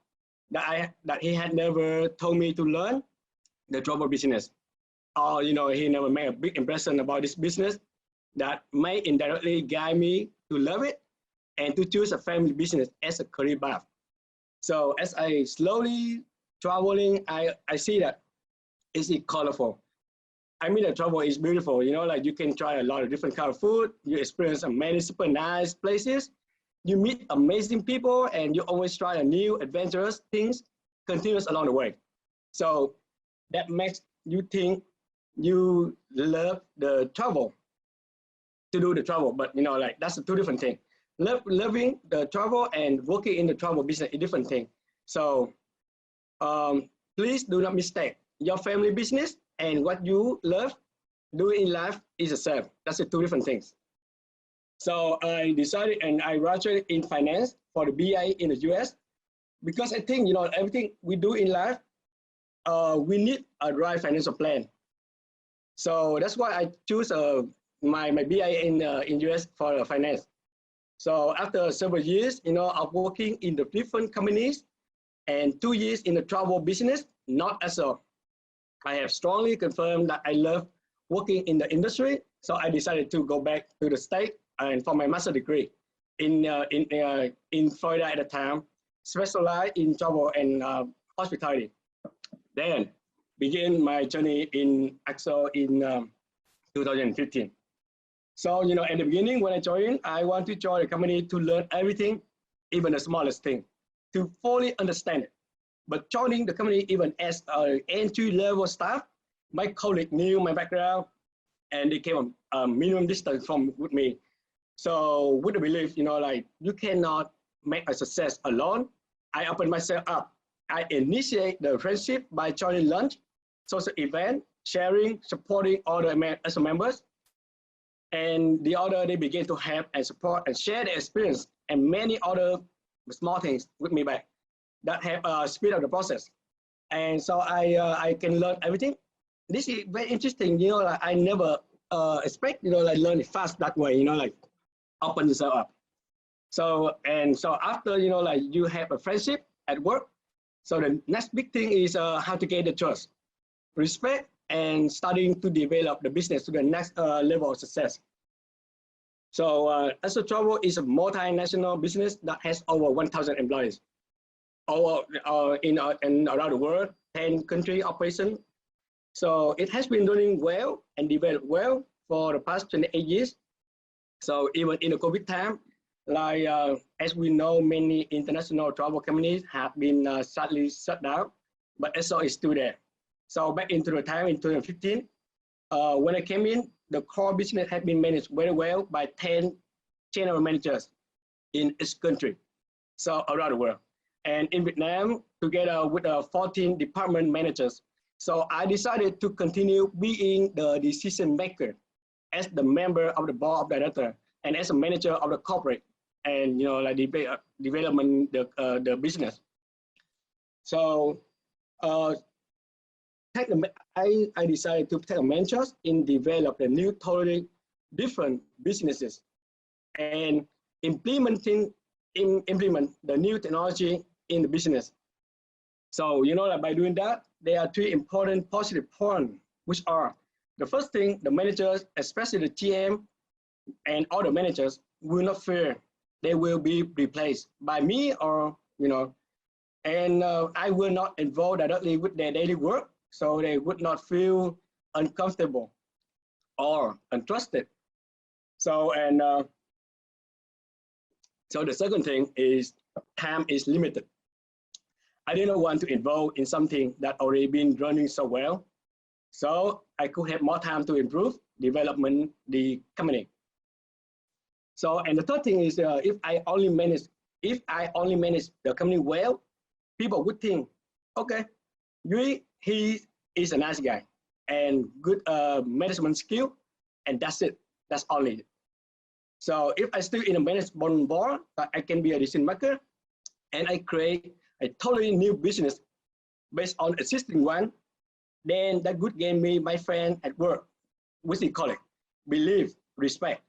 that he had never told me to learn the travel business. Or you know, he never made a big impression about this business that may indirectly guide me to love it and to choose a family business as a career path. So as I slowly traveling, I see that it's colorful. I mean, the travel is beautiful, you know, like you can try a lot of different kind of food, you experience many super nice places, you meet amazing people, and you always try a new adventurous things continuous along the way. So that makes you think you love the travel, to do the travel, but you know, like that's a two different thing. Loving the travel and working in the travel business is a different thing. So please do not mistake your family business and what you love doing in life is the same. That's the two different things. So I decided and I graduated in finance for the BA in the US because I think, you know, everything we do in life, we need a right financial plan. So that's why I choose my BA in US for finance. So after several years, you know, of working in the different companies and 2 years in the travel business, not as a, I have strongly confirmed that I love working in the industry. So I decided to go back to the state and for my master's degree in Florida at the time, specialized in travel and hospitality. Then begin my journey in EXO in 2015. So, you know, at the beginning when I joined, I want to join a company to learn everything, even the smallest thing, to fully understand it. But joining the company even as an entry-level staff, my colleague knew my background and they came a minimum distance from with me. So with the belief, you know, like you cannot make a success alone. I opened myself up. I initiate the friendship by joining lunch, social event, sharing, supporting other as members. And the other, they begin to help and support and share the experience and many other small things with me back that have speed up the process. And so I can learn everything. this is very interesting. You know, like I never expect, you know, like learn it fast that way. You know, like open yourself up. So after, you know, like you have a friendship at work. So the next big thing is how to get the trust, respect, and starting to develop the business to the next level of success. So SO Travel is a multinational business that has over 1,000 employees, in around the world, 10 country operation. So it has been doing well and developed well for the past 28 years. So even in the COVID time, like as we know, many international travel companies have been sadly shut down, but SO is still there. So back into the time in 2015, when I came in, the core business had been managed very well by 10 general managers in each country, so around the world. And in Vietnam, together with 14 department managers. So I decided to continue being the decision maker as the member of the board of directors and as a manager of the corporate, and you know, like development the business. So I decided to take a mentor in develop the new totally different businesses and implement the new technology in the business. So you know, like by doing that, there are three important positive points, which are the first thing: the managers, especially the GM and other managers, will not fear they will be replaced by me, or you know, and I will not involve directly with their daily work, so they would not feel uncomfortable or untrusted. So so the second thing is time is limited. I didn't want to involve in something that already been running so well, so I could have more time to improve development the company. So, and the third thing is if I only manage the company well, people would think, okay, he is a nice guy and good management skill, and that's it. That's all it. So if I still in a management board, I can be a decision maker, and I create a totally new business based on existing one, then that would gain me my friend at work, which we call it belief, respect,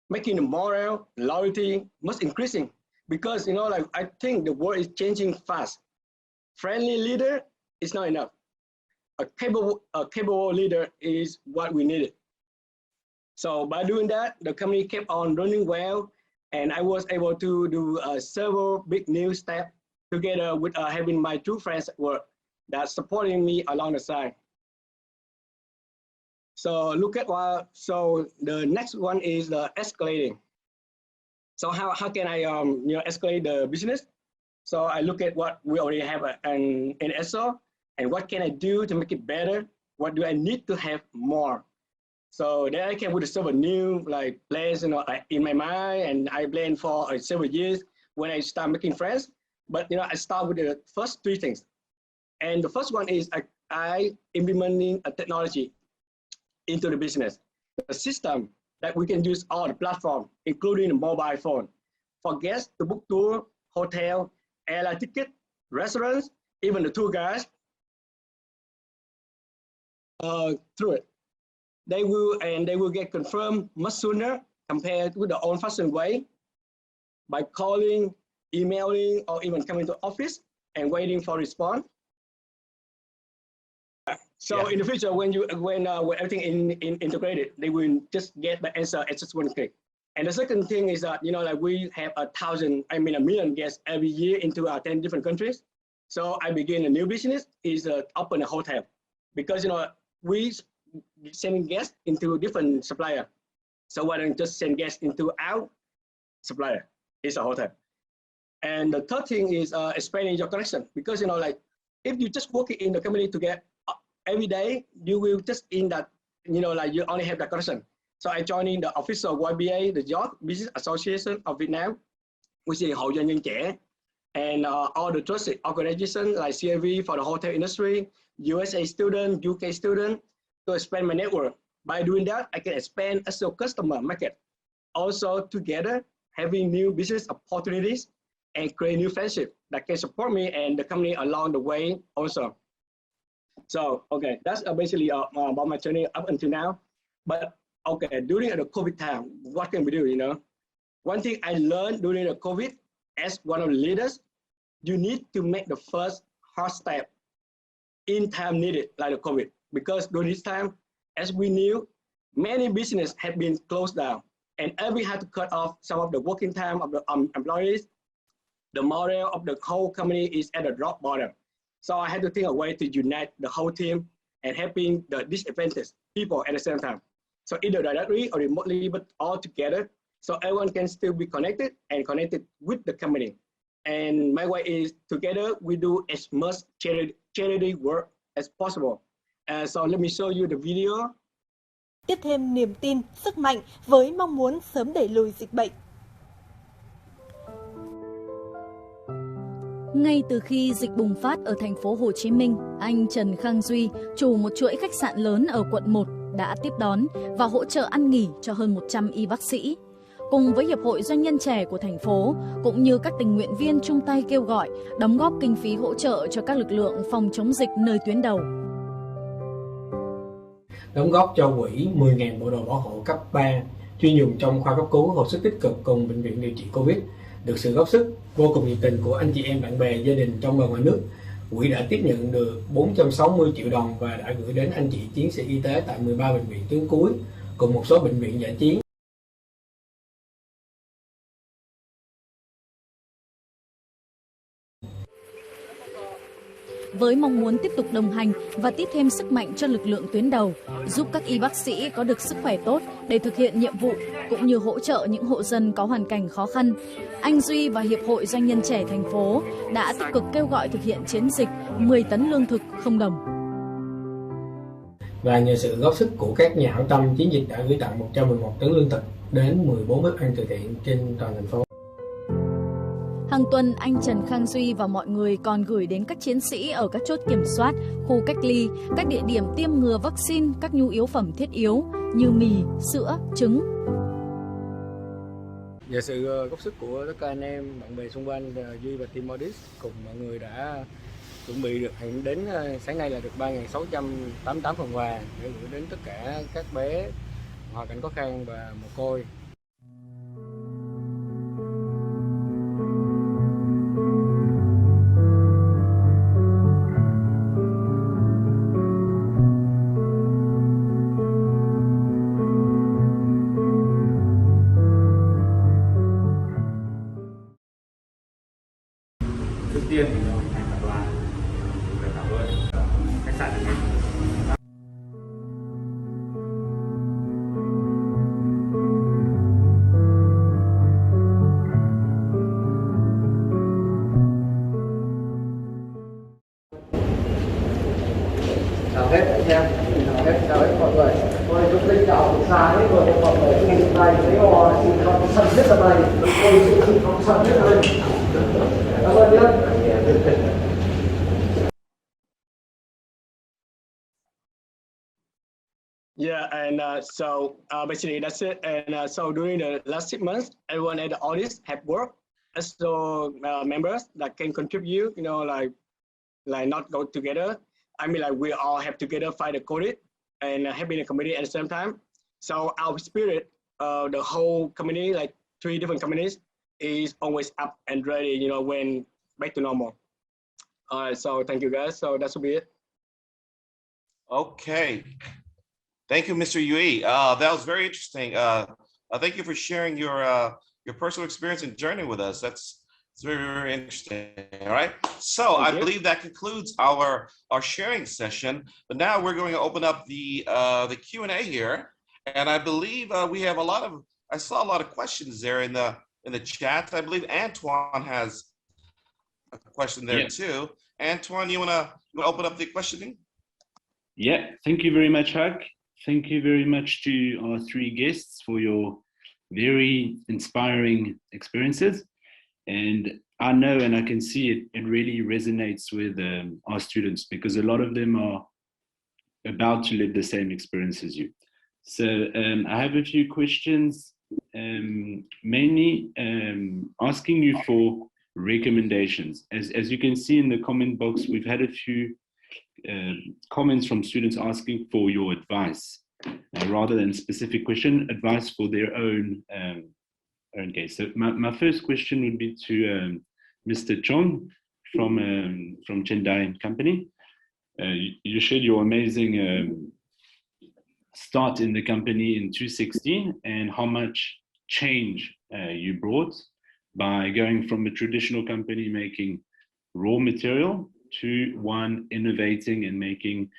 making the morale, loyalty most increasing, because you know, like I think the world is changing fast. Friendly leader is not enough. A capable leader is what we needed. So by doing that, the company kept on running well, and I was able to do several big new steps together with having my two friends at work that supporting me along the side. So look at what, so the next one is the escalating. So how can I you know, escalate the business? So I look at what we already have in SO, and what can I do to make it better? What do I need to have more? So then I came with several new like plans, you know, in my mind, and I planned for several years when I start making friends. But you know, I start with the first three things, and the first one is I implementing a technology into the business, a system that we can use all the platform, including the mobile phone, for guests to book tour, hotel, airline ticket, restaurants, even the tour guides. Through it, they will get confirmed much sooner compared with the old-fashioned way by calling, emailing, or even coming to office and waiting for response. So in the future, when everything integrated, they will just get the answer at just one click. And the second thing is that, you know, like we have a million guests every year into 10 different countries. So I begin a new business is open a hotel, because you know we sending guests into different supplier. So why don't just send guests into our supplier? It's a hotel. And the third thing is expanding your connection, because you know, like if you just work in the company to get every day, you will just in that, you know, like you only have that connection. So I joining the official YBA, the Youth Business Association of Vietnam, which is 𝐬𝐩𝐞𝐚𝐿, and all the trusted organizations like CAV for the hotel industry, USA student, UK student, to expand my network. By doing that, I can expand as a customer market. Also together, having new business opportunities and create new friendship that can support me and the company along the way also. So, okay, that's basically about my journey up until now. But okay, during the COVID time, what can we do, you know? One thing I learned during the COVID, as one of the leaders, you need to make the first hard step in time needed, like the COVID. Because during this time, as we knew, many businesses have been closed down, and we had to cut off some of the working time of the employees. The morale of the whole company is at a rock bottom. So I had to think a way to unite the whole team and helping the disadvantaged people at the same time. So either directly or remotely, but all together, so everyone can still be connected and connected with the company. And my way is together we do as much charity work as possible. So let me show you the video. Tiếp thêm niềm tin, sức mạnh với mong muốn sớm đẩy lùi dịch bệnh. Ngay từ khi dịch bùng phát ở thành phố Hồ Chí Minh, anh Trần Khang Duy, chủ một chuỗi khách sạn lớn ở quận 1, đã tiếp đón và hỗ trợ ăn nghỉ cho hơn 100 y bác sĩ. Cùng với Hiệp hội Doanh nhân trẻ của thành phố, cũng như các tình nguyện viên chung tay kêu gọi, đóng góp kinh phí hỗ trợ cho các lực lượng phòng chống dịch nơi tuyến đầu. Đóng góp cho quỹ 10.000 bộ đồ bảo hộ cấp 3 chuyên dùng trong khoa cấp cứu hồi sức tích cực cùng bệnh viện điều trị Covid. Được sự góp sức vô cùng nhiệt tình của anh chị em bạn bè, gia đình trong và ngoài nước, quỹ đã tiếp nhận được 460 triệu đồng và đã gửi đến anh chị chiến sĩ y tế tại 13 bệnh viện tuyến cuối cùng một số bệnh viện dã chiến. Với mong muốn tiếp tục đồng hành và tiếp thêm sức mạnh cho lực lượng tuyến đầu, giúp các y bác sĩ có được sức khỏe tốt để thực hiện nhiệm vụ, cũng như hỗ trợ những hộ dân có hoàn cảnh khó khăn, anh Duy và Hiệp hội Doanh nhân trẻ thành phố đã tích cực kêu gọi thực hiện chiến dịch 10 tấn lương thực không đồng. Và nhờ sự góp sức của các nhà hảo tâm, chiến dịch đã gửi tặng 111 tấn lương thực đến 14 bếp ăn từ thiện trên toàn thành phố. Hàng tuần, anh Trần Khang Duy và mọi người còn gửi đến các chiến sĩ ở các chốt kiểm soát, khu cách ly, các địa điểm tiêm ngừa vaccine, các nhu yếu phẩm thiết yếu như mì, sữa, trứng. Nhờ sự góp sức của tất cả anh em, bạn bè xung quanh, Duy và team Audit cùng mọi người đã chuẩn bị được đến sáng nay là được 3.688 phần quà để gửi đến tất cả các bé hoàn cảnh khó khăn và mồ côi. Trước tiên thì mình thành tập đoàn về cảm ơn khách sạn này. Chào hết anh em, chào hết mọi người. Tôi Trung Linh chào từ xa hết rồi, mọi người xin ngày này thấy họ xin không sân hết ở đây, tôi xin không sân hết ở đây. Cảm ơn nhé. Yeah, and so basically that's it. And so during the last 6 months, everyone at the audit have worked as so members that can contribute, you know, like not go together. I mean, like we all have together fight the COVID and having a committee at the same time. So our spirit, the whole committee, like 3 different committees, is always up and ready, you know, when back to normal. All right, so thank you guys. So that will be it. Okay. Thank you, Mr. Yue. That was very interesting. Thank you for sharing your personal experience and journey with us. It's very, very interesting. All right. So I believe that concludes our sharing session. But now we're going to open up the Q&A here, and I believe we have I saw a lot of questions there in the chat. I believe Antoine has a question there too. Antoine, you wanna open up the questioning? Yeah. Thank you very much, Hug. Thank you very much to our 3 guests for your very inspiring experiences. And I know, and I can see it really resonates with our students, because a lot of them are about to live the same experience as you. So I have a few questions, mainly asking you for recommendations. As you can see in the comment box, we've had a few comments from students asking for your advice, rather than specific question, advice for their own case. So my first question would be to Mr. Trong from Chindai Company. You shared your amazing start in the company in 2016 and how much change you brought by going from a traditional company making raw material to one innovating and making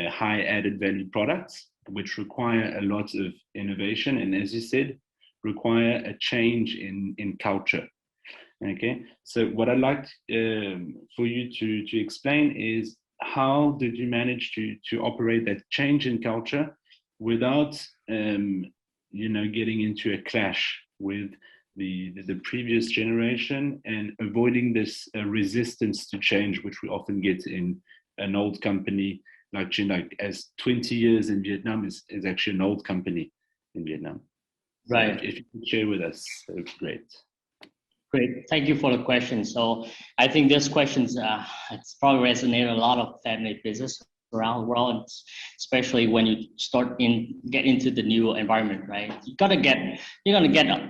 high added value products, which require a lot of innovation and, as you said, require a change in culture. Okay, so what I'd like for you to explain is how did you manage to operate that change in culture without getting into a clash with the previous generation and avoiding this resistance to change, which we often get in an old company like Chinh, like as 20 years in Vietnam is actually an old company in Vietnam. Right. So if you could share with us, that would be great. Great, thank you for the question. So I think this question's it's probably resonated a lot of family business around the world, especially when you get into the new environment, right? You're gonna get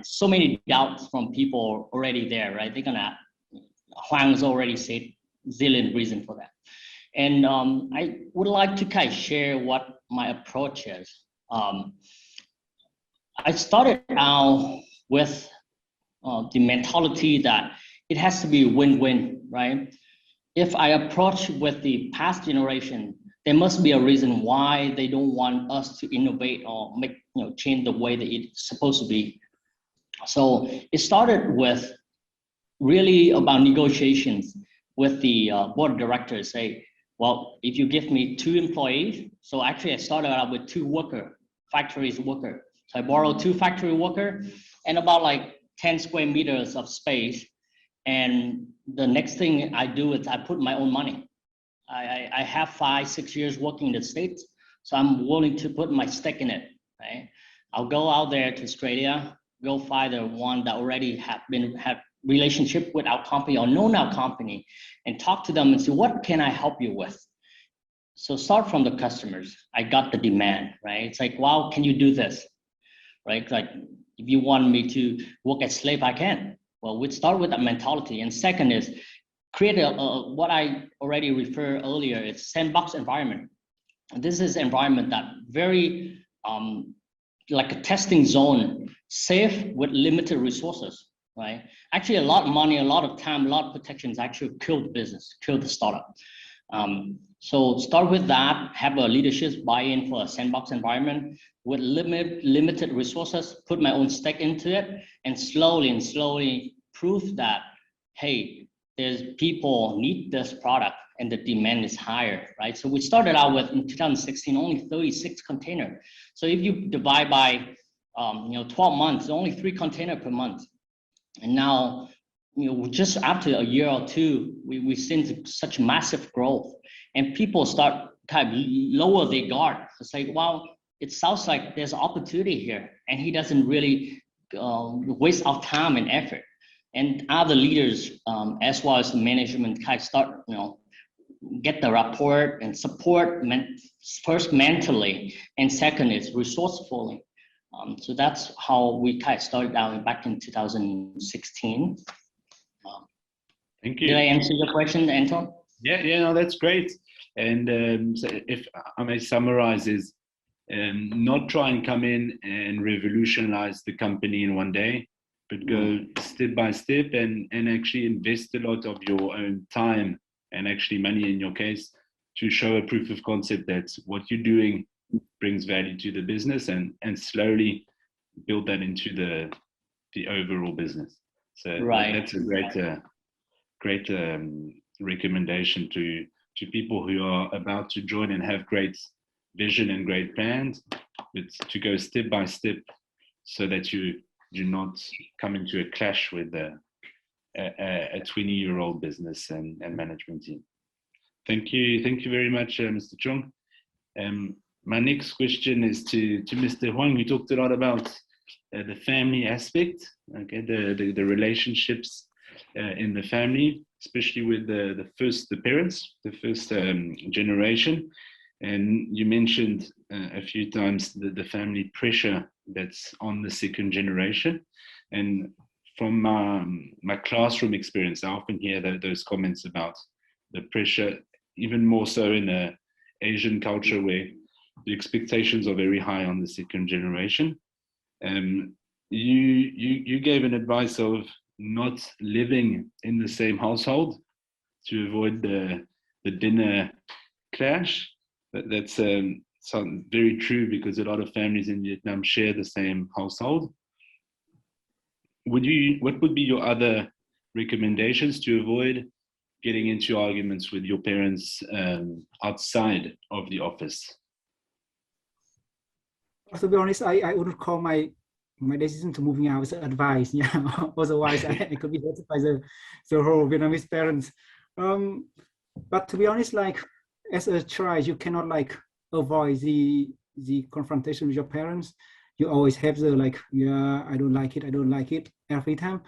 so many doubts from people already there, right? Hoang's already said zillion reason for that. And I would like to kind of share what my approach is. I started out with the mentality that it has to be win-win, right? If I approach with the past generation, there must be a reason why they don't want us to innovate or change the way that it's supposed to be. So it started with really about negotiations with the board of directors. Say, well, if you give me 2 employees, so actually I started out with 2 factories worker. So I borrowed 2 factory worker and about like 10 square meters of space. And the next thing I do is I put my own money. I have 5-6 years working in the States, so I'm willing to put my stake in it, right? I'll go out there to Australia, go find the one that already have relationship with our company or known our company and talk to them and say, what can I help you with? So start from the customers. I got the demand, right? It's like, wow, can you do this? Right? Like, if you want me to work as slave, I can. Well, we'd start with that mentality. And second is create what I already referred earlier, it's sandbox environment. And this is environment that very like a testing zone, safe with limited resources, right? Actually, a lot of money, a lot of time, a lot of protections actually kill the business, kill the startup. So start with that, have a leadership buy-in for a sandbox environment with limited resources, put my own stake into it, and slowly prove that, hey, there's people need this product and the demand is higher, right? So we started out with, in 2016, only 36 containers. So if you divide by 12 months, only 3 containers per month. And now, just after a year or 2, we've seen such massive growth and people start kind of lower their guard. It's like, wow, it sounds like there's opportunity here and he doesn't really waste our time and effort. And other leaders, as well as the management, kind of start, get the rapport and support first mentally, and second is resourcefully. So that's how we kind of started out back in 2016. Thank you. Did I answer your question, Anton? Yeah, no, that's great. And so if I may summarize, is not try and come in and revolutionize the company in one day, but go step by step and actually invest a lot of your own time and actually money in your case to show a proof of concept that what you're doing brings value to the business and slowly build that into the overall business. So right. That's a great recommendation to people who are about to join and have great vision and great plans, but to go step by step so that you do not come into a clash with a 20-year-old business and management team. Thank you very much, Mr. Trong. My next question is to Mr. Hoang. We talked a lot about the family aspect, okay, the relationships in the family, especially with the parents, the first generation. And you mentioned a few times the family pressure that's on the second generation. And from my classroom experience, I often hear those comments about the pressure, even more so in an Asian culture where the expectations are very high on the second generation. You gave an advice of not living in the same household to avoid the dinner clash. That's very true, because a lot of families in Vietnam share the same household. What would be your other recommendations to avoid getting into arguments with your parents outside of the office? To be honest, I wouldn't call my decision to moving out as advice. Yeah, otherwise I could be hated by the whole Vietnamese parents. But to be honest, like as a child, you cannot like avoid the confrontation with your parents. You always have the like, yeah, I don't like it every time.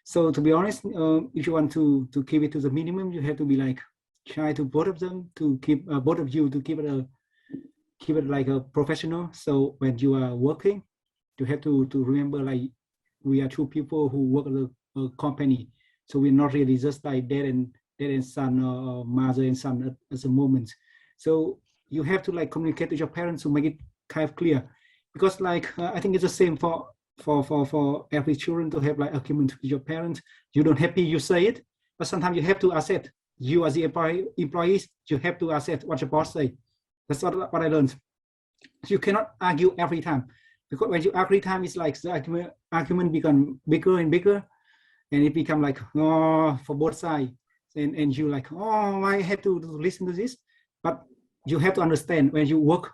So to be honest, if you want to keep it to the minimum, you have to be like try to both of them to keep both of you to keep it like a professional. So when you are working, you have to remember like we are two people who work at a company. So we're not really just like dad and son or mother and son at the moment. So you have to like communicate with your parents to make it kind of clear. Because like I think it's the same for every children to have like argument with your parents. You don't happy, you say it, but sometimes you have to accept. You as the employees, you have to accept what your boss say. That's what I learned. You cannot argue every time, because when you argue time, it's like the argument become bigger and bigger, and it become like for both sides, and you like I have to listen to this. But you have to understand when you work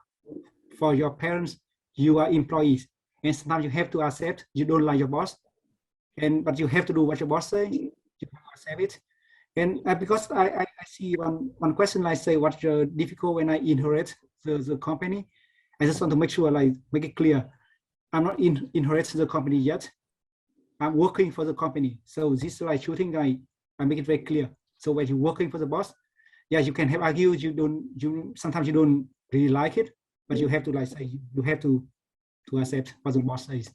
for your parents, you are employees, and sometimes you have to accept you don't like your boss, but you have to do what your boss say. You have to accept it. And because I see one question like say what's difficult when I inherit the company. I just want to make sure like make it clear. I'm not inheriting the company yet. I'm working for the company. So this like shooting I make it very clear. So when you're working for the boss, yeah, you can have argued. Sometimes you don't really like it, but you have to like say you have to accept what the boss says.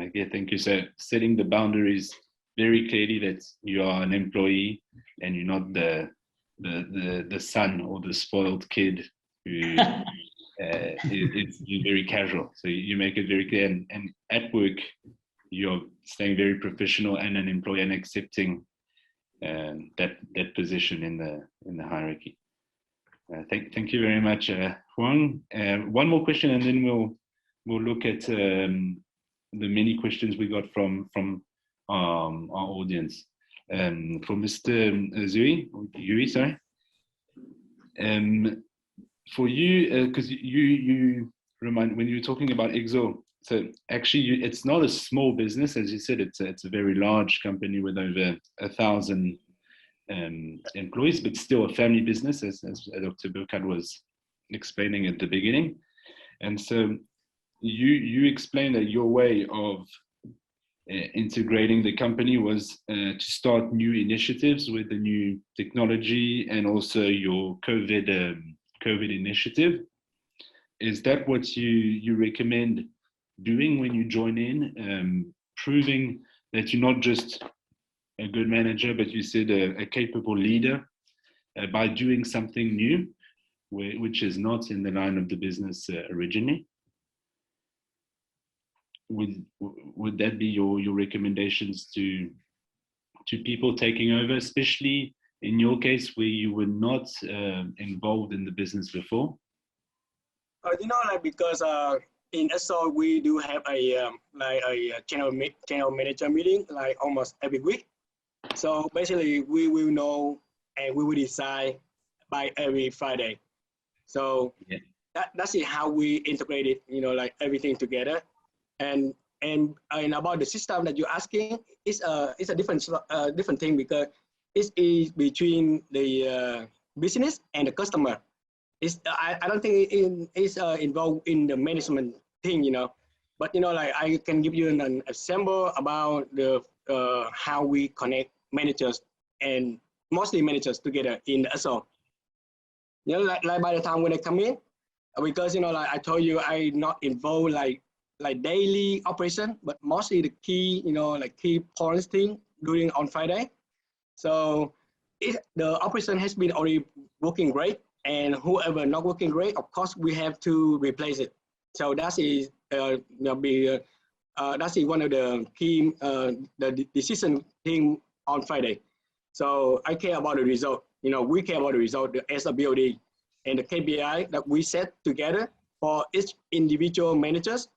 Okay, thank you. So setting the boundaries very clearly that you are an employee and you're not the son or the spoiled kid who is very casual. So you make it very clear, and at work you're staying very professional and an employee and accepting that position in the hierarchy. Thank you very much, Hoang. One more question, and then we'll look at the many questions we got from our audience. For Mr. 𝐬𝐤𝐞𝐚𝐤𝐿, sorry. For you, because you remind when you were talking about 𝐬𝐤𝐞𝐚𝐤𝐿, so actually it's not a small business, as you said. It's a very large company with over 1,000 employees, but still a family business, as Dr. 𝐬𝐤𝐞𝐚𝐿 was explaining at the beginning. And so you explained that your way of integrating the company was to start new initiatives with the new technology and also your COVID initiative. Is that what you recommend doing when you join in, proving that you're not just a good manager, but you said a capable leader by doing something new, which is not in the line of the business originally? Would that be your recommendations to people taking over, especially in your case where you were not involved in the business before? Like because in SO we do have a general manager meeting like almost every week. So basically we will know and we will decide by every Friday. So yeah. That's it, how we integrate it, like everything together. And about the system that you're asking, it's a different thing, because it is between the business and the customer. I don't think it's involved in the management thing, but like I can give you an example about the how we connect managers and mostly managers together in the SO. You know, like by the time when I come in, because you know, like I told you, I not involved like daily operation, but mostly the key, you know, like key points thing during on Friday. So if the operation has been already working great, and whoever not working great, of course we have to replace it. So that is that's one of the key the decision thing on Friday. So I care about the result. You know, we care about the result, the SWOD, and the KPI that we set together for each individual managers.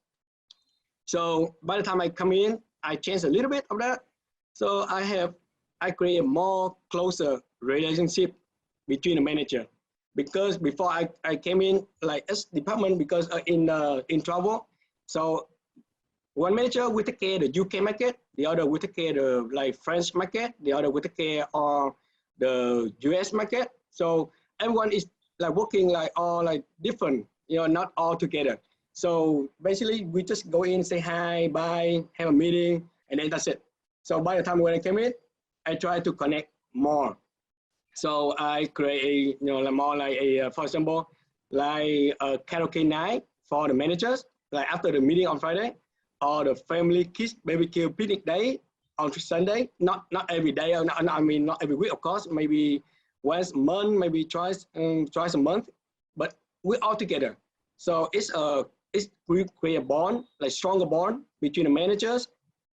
So by the time I come in, I change a little bit of that. So I create a more closer relationship between the manager, because before I came in like as department, because in travel, so one manager will take care of the UK market, the other will take care of the like French market, the other will take care of the US market. So everyone is like working like all like different, you know, not all together. So basically we just go in, say hi, bye, have a meeting, and then that's it. So by the time when I came in, I try to connect more. So I create a, you know, like more like a, for example, like a karaoke night for the managers, like after the meeting on Friday, or the family kids barbecue picnic day on Sunday. Not every day, or not, I mean not every week, of course. Maybe once a month, maybe twice a month, but we're all together. So we create a bond, like stronger bond between the managers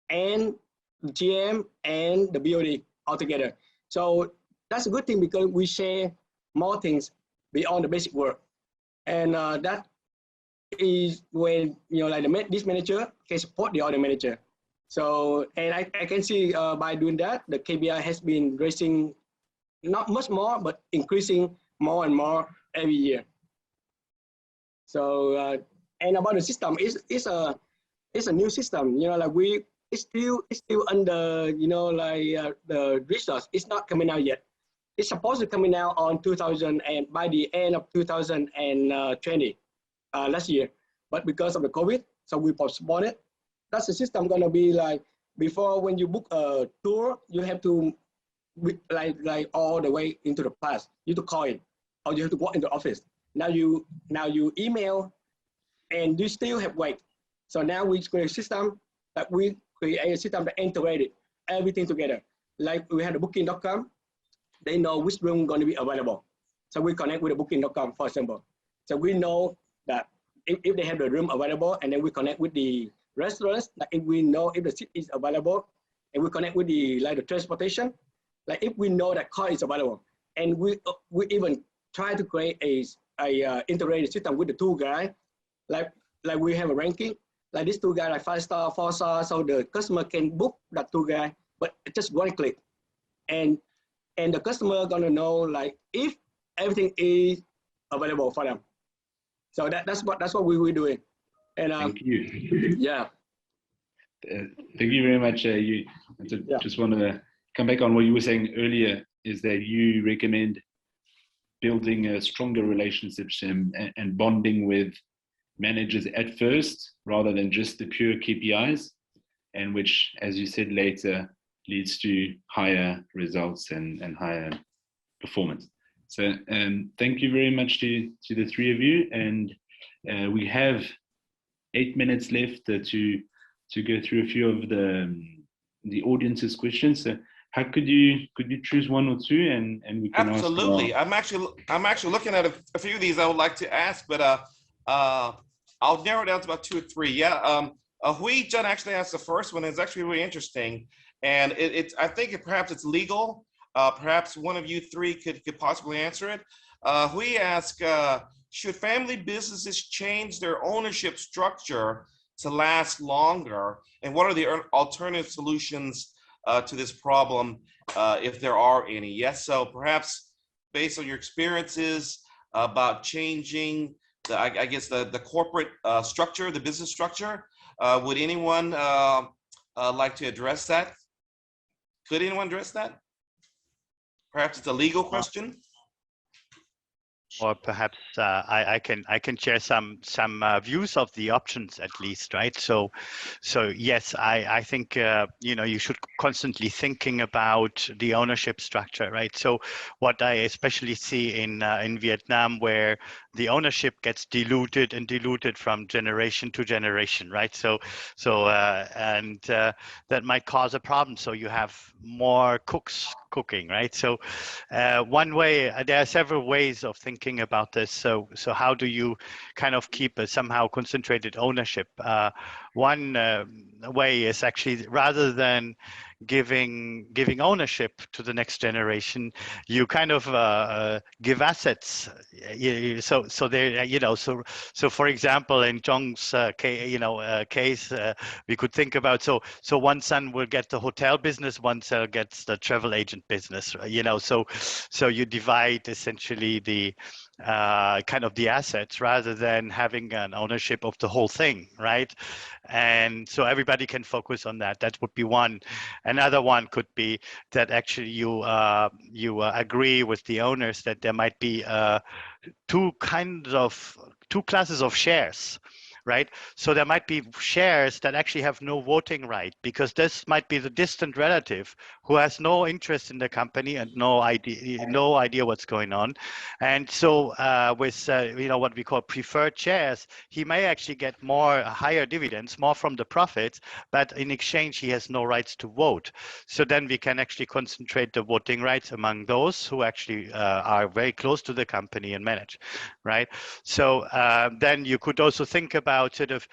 and the GM and the BOD all together. So that's a good thing, because we share more things beyond the basic work, and that is when, you know, like this manager can support the other manager. So, and I can see by doing that, the KPI has been raising not much more, but increasing more and more every year. So, and about the system, it's a new system. You know, like it's still under, you know, like the resource. It's not coming out yet. It's supposed to coming out on 2000 and by the end of 2020 last year, but because of the COVID, so we postponed it. That's the system gonna be like, before when you book a tour, you have to like all the way into the past. You have to call it, or you have to walk into the office. Now you email, and you still have wait. So now we create a system that we create a system that integrated everything together. Like we had the booking.com, they know which room going to be available. So we connect with the booking.com, for example. So we know that if they have the room available, and then we connect with the restaurants, like if we know if the seat is available, and we connect with the like the transportation, like if we know that car is available, and we even try to create a integrated system with the tour guide, like we have a ranking, like this tour guide like 5-star, 4-star, so the customer can book that tour guide, but just one click, and the customer gonna know like if everything is available for them. So that's what we were doing. And thank you. Yeah. Thank you very much. Just want to come back on what you were saying earlier, is that you recommend building stronger relationships and bonding with managers at first, rather than just the pure KPIs, and which, as you said later, leads to higher results and higher performance. So thank you very much to the three of you, and we have 8 minutes left to go through a few of the audience's questions. So how could you choose one or two, and we can absolutely ask? I'm actually looking at a few of these I would like to ask, but I'll narrow it down to about 2 or 3. Yeah, Hui-Jun actually asked the first one. It's actually really interesting, and I think perhaps it's legal. Perhaps one of you three could possibly answer it. Hui asked, should family businesses change their ownership structure to last longer? And what are the alternative solutions to this problem, if there are any? Yes, so perhaps based on your experiences about changing I guess the corporate structure, the business structure, would anyone like to address that? Could anyone address that? Perhaps it's a legal question. or perhaps I can share some views of the options at least, right? So yes, I think you should constantly thinking about the ownership structure, right? So what I especially see in Vietnam, where the ownership gets diluted from generation to generation, right? So that might cause a problem. So you have more cooks cooking, right? So one way, there are several ways of thinking about this. So how do you kind of keep a somehow concentrated ownership? One way is actually, rather than giving ownership to the next generation, you kind of give assets. So there, so for example, in Chong's case, we could think about, so one son will get the hotel business, one son gets the travel agent business, so you divide essentially the kind of the assets rather than having an ownership of the whole thing, right? And so everybody can focus on that. That would be one. Another one could be that actually you agree with the owners that there might be two classes of shares, right? So there might be shares that actually have no voting right, because this might be the distant relative who has no interest in the company and no idea what's going on. And so with what we call preferred shares, he may actually get higher dividends, more from the profits, but in exchange he has no rights to vote. So then we can actually concentrate the voting rights among those who actually are very close to the company and manage, right? So then you could also think about sort of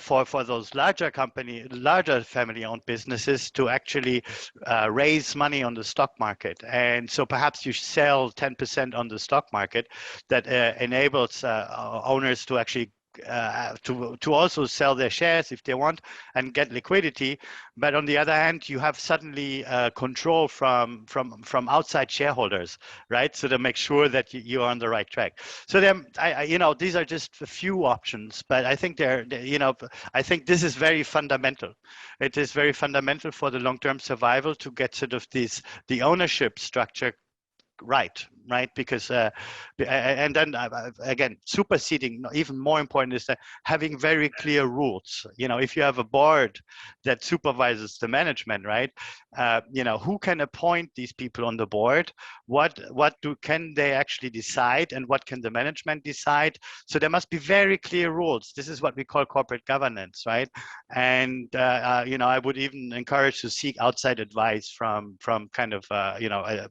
for those larger family-owned businesses to actually raise money on the stock market. And so perhaps you sell 10% on the stock market. That enables owners to actually to also sell their shares if they want and get liquidity. But on the other hand, you have suddenly control from outside shareholders, right? So to make sure that you're on the right track. So then, these are just a few options, but I think I think this is very fundamental. It is very fundamental for the long-term survival to get sort of the ownership structure right, because and then again, superseding, even more important is that having very clear rules. If you have a board that supervises the management, right, who can appoint these people on the board, what can they actually decide, and what can the management decide? So there must be very clear rules. This is what we call corporate governance, right? And I would even encourage to seek outside advice from kind of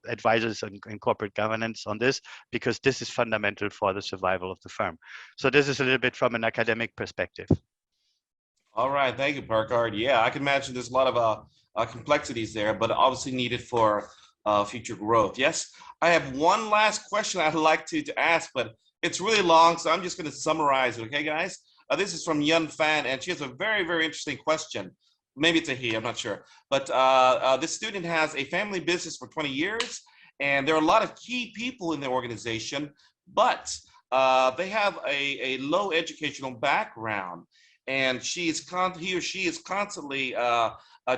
advisors in corporate governance on this, because this is fundamental for the survival of the firm. So this is a little bit from an academic perspective. All right, thank you, Burkhard. Yeah, I can imagine there's a lot of complexities there, but obviously needed for future growth. Yes, I have one last question I'd like to ask, but it's really long, so I'm just going to summarize it. Okay, guys? This is from Yun Fan, and she has a very, very interesting question. Maybe it's a he, I'm not sure. But this student has a family business for 20 years, and there are a lot of key people in the organization, but they have a low educational background, and he or she is constantly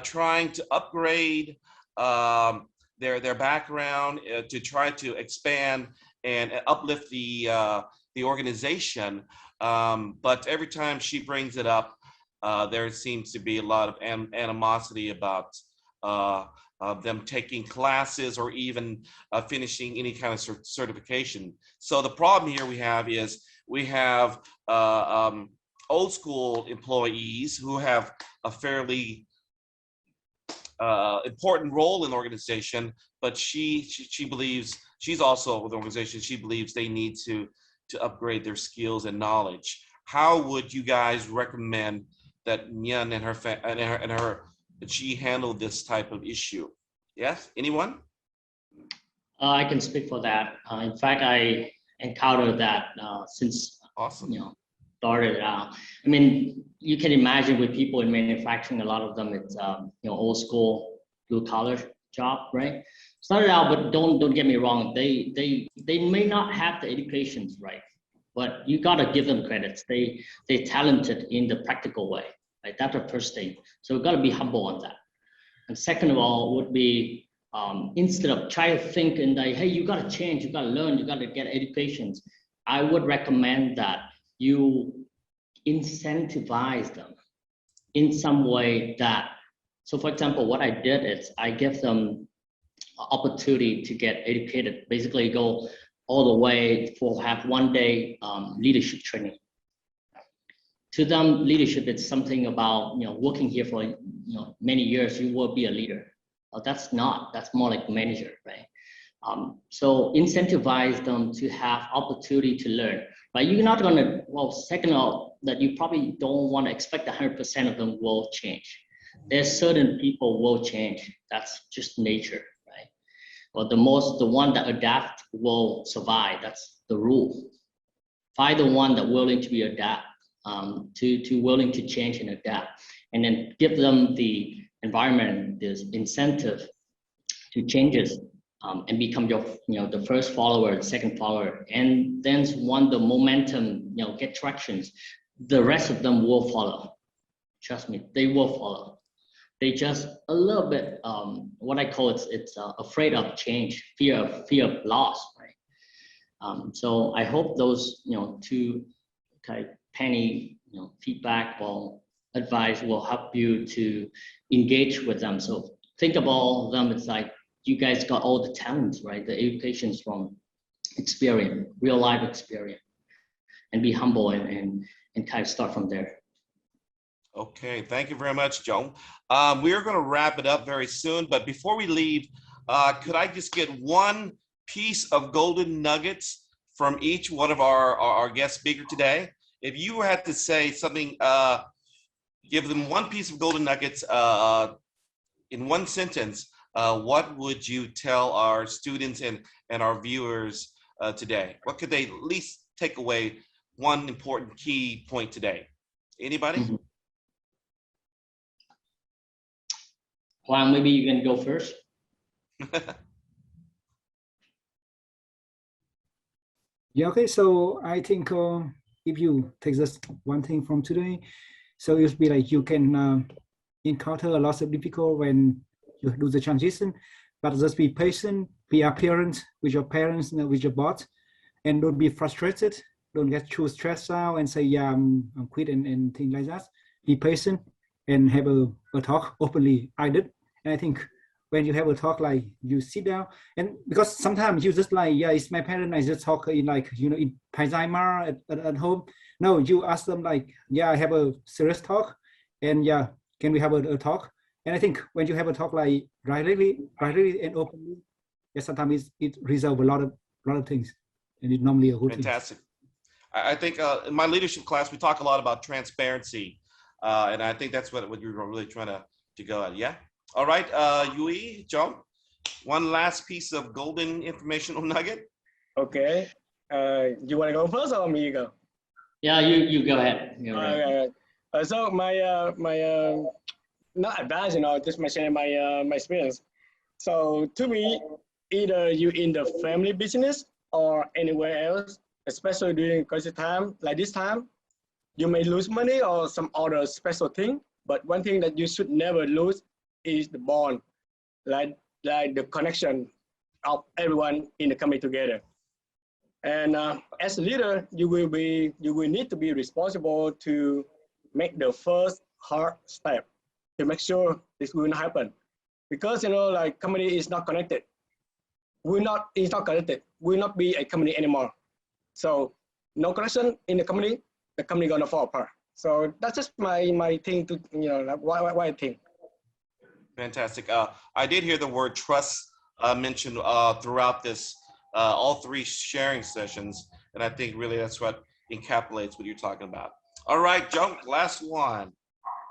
trying to upgrade their background to try to expand and uplift the organization. But every time she brings it up, there seems to be a lot of animosity about them taking classes or even finishing any kind of certification. So the problem here we have old school employees who have a fairly important role in the organization, but she believes, she's also with the organization, she believes they need to upgrade their skills and knowledge. How would you guys recommend that Nguyen and she handle this type of issue? Yes, anyone? I can speak for that. In fact, I encountered that since started out. I mean, you can imagine with people in manufacturing, a lot of them it's old school blue collar job, right? Started out, but don't get me wrong, they may not have the educations right, but you gotta give them credits. They're talented in the practical way, right? That's the first thing. So we've got to be humble on that. And second of all would be instead of trying to think and like, hey, you got to change, you got to learn, you got to get education, I would recommend that you incentivize them in some way that, so for example, what I did is I give them opportunity to get educated, basically go all the way for have 1 day leadership training. To them, leadership is something about, working here for, many years, you will be a leader. That's not, that's more like manager, right? So incentivize them to have opportunity to learn, but you're not gonna, well, second of all, that you probably don't want to expect 100% of them will change. There's certain people will change, that's just nature, right? But the one that adapt will survive, that's the rule. Find the one that willing to be adapt, to willing to change and adapt, and then give them the environment, this incentive to changes, and become your, the first follower, the second follower, and then once the momentum, get tractions, the rest of them will follow. Trust me, they will follow. They just a little bit, what I call it's afraid of change, fear of loss, right? So I hope those, two kind of penny, feedback or advice will help you to engage with them. So think of all of them. It's like you guys got all the talents, right? The education's from experience, real life experience, and be humble and kind of start from there. Okay, thank you very much, Joe. We are going to wrap it up very soon, but before we leave, could I just get one piece of golden nuggets from each one of our guest speaker today? If you had to say something, give them one piece of golden nuggets in one sentence, what would you tell our students and our viewers today? What could they at least take away one important key point today? Anybody? Mm-hmm. Hoang, maybe you can go first. Yeah, okay, so I think if you take just one thing from today, so it'll be like you can encounter a lot of difficulty when you do the transition, but just be patient, be apparent with your parents, with your boss, and don't be frustrated. Don't get too stressed out and say, yeah, I'm quit and things like that. Be patient and have a talk openly. I did. And I think when you have a talk, like you sit down, and because sometimes you just like, yeah, it's my parent, I just talk in like, in pajama at home. No, you ask them like, yeah, I have a serious talk, and yeah, can we have a talk? And I think when you have a talk like directly and openly, yeah, sometimes it resolves a lot of things, and it's normally a good thing. Fantastic. I think in my leadership class, we talk a lot about transparency, and I think that's what you were really trying to go at. Yeah. All right, Yui, Trong, one last piece of golden informational nugget. Okay. You want to go first or me go? Yeah, you go ahead. Right. So my not advice, just my sharing my experience. So to me, either you in the family business or anywhere else, especially during crisis time like this time, you may lose money or some other special thing. But one thing that you should never lose is the bond, like the connection of everyone in the company together. And as a leader, you will need to be responsible to make the first hard step to make sure this will not happen, because like company is not connected. It's not connected. Will not be a company anymore. So no connection in the company gonna fall apart. So that's just my thing to like why I think. Fantastic. I did hear the word trust mentioned throughout this, all three sharing sessions, and I think really that's what encapsulates what you're talking about. All right, Joe, last one.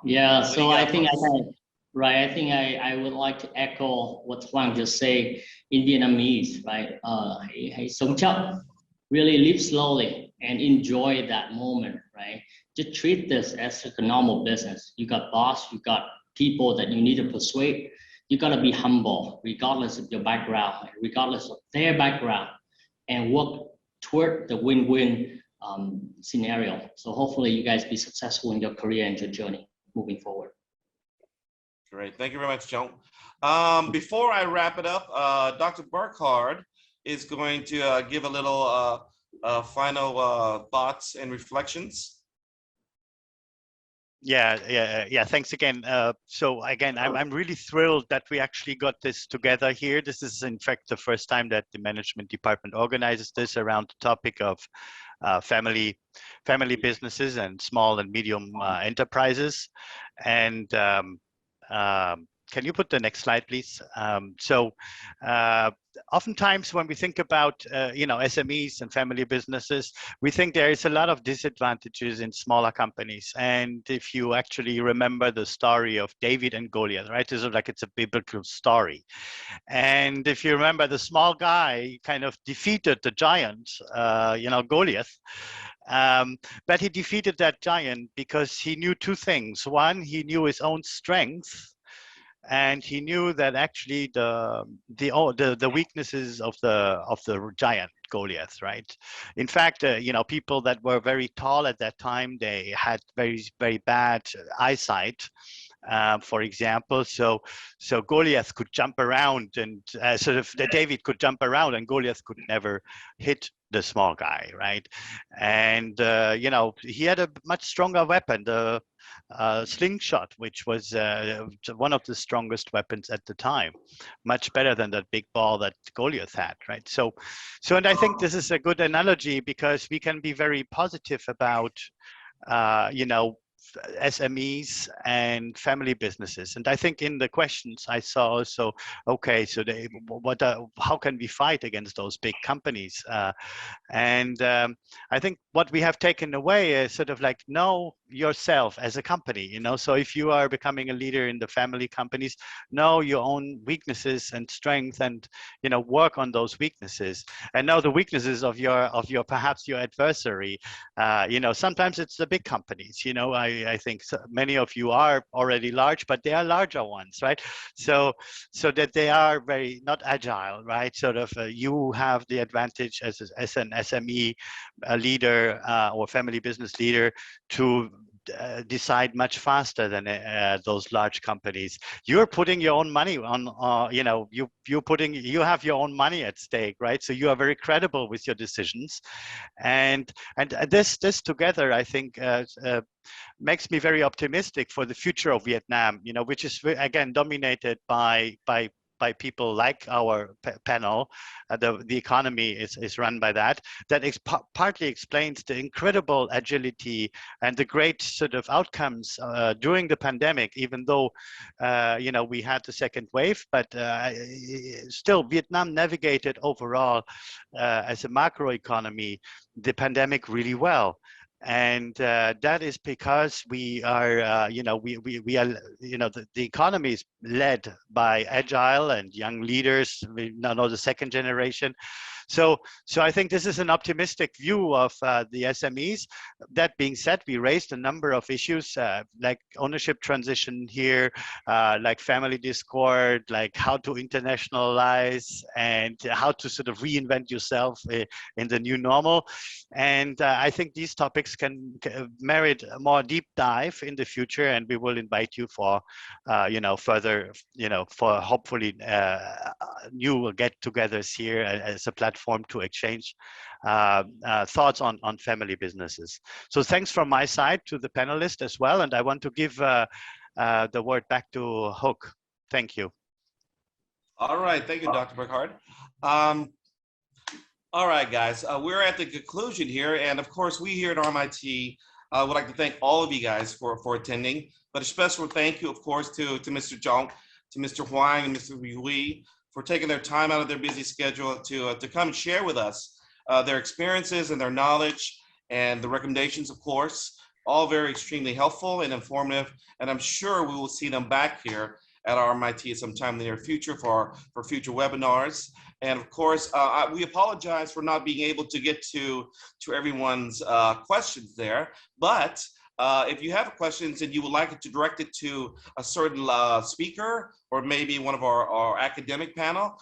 Yeah, so I think I would like to echo what Hoang just said in Vietnamese, right? Hãy sống chậm, really live slowly and enjoy that moment, right? Just treat this as like a normal business. You got boss, you got people that you need to persuade. You got to be humble, regardless of your background, regardless of their background, and work toward the win-win scenario. So hopefully you guys be successful in your career and your journey moving forward. Great. Thank you very much, Trong. Before I wrap it up, Dr. 𝐷𝐸𝐻 is going to give a little final thoughts and reflections. Yeah. Thanks again. So again, I'm really thrilled that we actually got this together here. This is in fact the first time that the management department organizes this around the topic of family businesses and small and medium enterprises. And can you put the next slide, please? Oftentimes when we think about SMEs and family businesses, we think there is a lot of disadvantages in smaller companies. And if you actually remember the story of David and Goliath, right? It's a biblical story. And if you remember, the small guy kind of defeated the giant, Goliath. But he defeated that giant because he knew two things. One, he knew his own strength. And he knew that actually the weaknesses of the giant Goliath, right? In fact, people that were very tall at that time, they had very, very bad eyesight. For example, so Goliath could jump around, and David could jump around, and Goliath could never hit the small guy, right? And he had a much stronger weapon, the slingshot, which was one of the strongest weapons at the time, much better than that big ball that Goliath had, right? So and I think this is a good analogy because we can be very positive about SMEs and family businesses. And I think in the questions I saw also, okay, so how can we fight against those big companies? I think what we have taken away is sort of like know yourself as a company, so if you are becoming a leader in the family companies, know your own weaknesses and strengths, and work on those weaknesses, and know the weaknesses of your perhaps your adversary. Sometimes it's the big companies. I think many of you are already large, but they are larger ones, right? So that they are very not agile, right? Sort of you have the advantage as an SME leader or family business leader to decide much faster than those large companies. You're putting your own money on, you have your own money at stake, right? So you are very credible with your decisions, and this together, I think, makes me very optimistic for the future of Vietnam. Which is again dominated by people like our panel. The economy is run by that partly explains the incredible agility and the great sort of outcomes during the pandemic, even though we had the second wave, but still Vietnam navigated overall as a macro economy the pandemic really well. And that is because we are, the economy is led by agile and young leaders. We now know the second generation. So I think this is an optimistic view of the SMEs. That being said, we raised a number of issues like ownership transition here, like family discord, like how to internationalize and how to sort of reinvent yourself in the new normal. And I think these topics can merit a more deep dive in the future, and we will invite you for, further, for hopefully new get-togethers here as a platform to exchange thoughts on family businesses. So thanks from my side to the panelists as well, and I want to give the word back to 𝐷𝐸𝐻. Thank you. All right, thank you, Dr. 𝐷𝐸𝐻. All right, guys, we're at the conclusion here, and of course, we here at RMIT would like to thank all of you guys for attending, but a special thank you, of course, to Mr. Trong, to Mr. Hoang, and Mr. 𝐬𝐩𝐞𝐚𝐤𝐞𝐫𝐬 for taking their time out of their busy schedule to come and share with us their experiences and their knowledge and the recommendations, of course, all very extremely helpful and informative, and I'm sure we will see them back here at RMIT sometime in the near future for future webinars. And of course, we apologize for not being able to get to everyone's questions there, but if you have questions and you would like to direct it to a certain speaker or maybe one of our academic panel,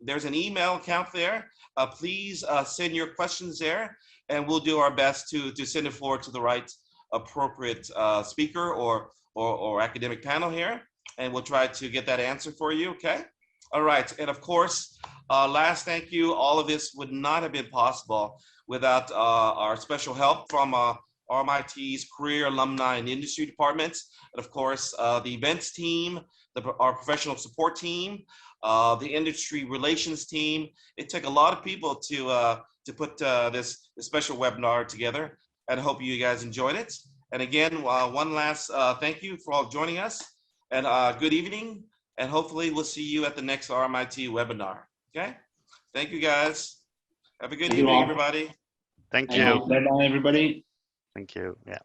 there's an email account there. Please send your questions there, and we'll do our best to send it forward to the right appropriate speaker or academic panel here. and we'll try to get that answer for you, okay? All right, and of course, last thank you. All of this would not have been possible without our special help from RMIT's Career, Alumni, and Industry departments, and of course, the events team, our professional support team, the industry relations team. It took a lot of people to put this special webinar together, and I hope you guys enjoyed it. And again, one last thank you for all joining us, and good evening, and hopefully we'll see you at the next RMIT webinar, okay? Thank you, guys. Have a good evening, everybody. Thank you. Bye-bye, everybody. Thank you. Yeah.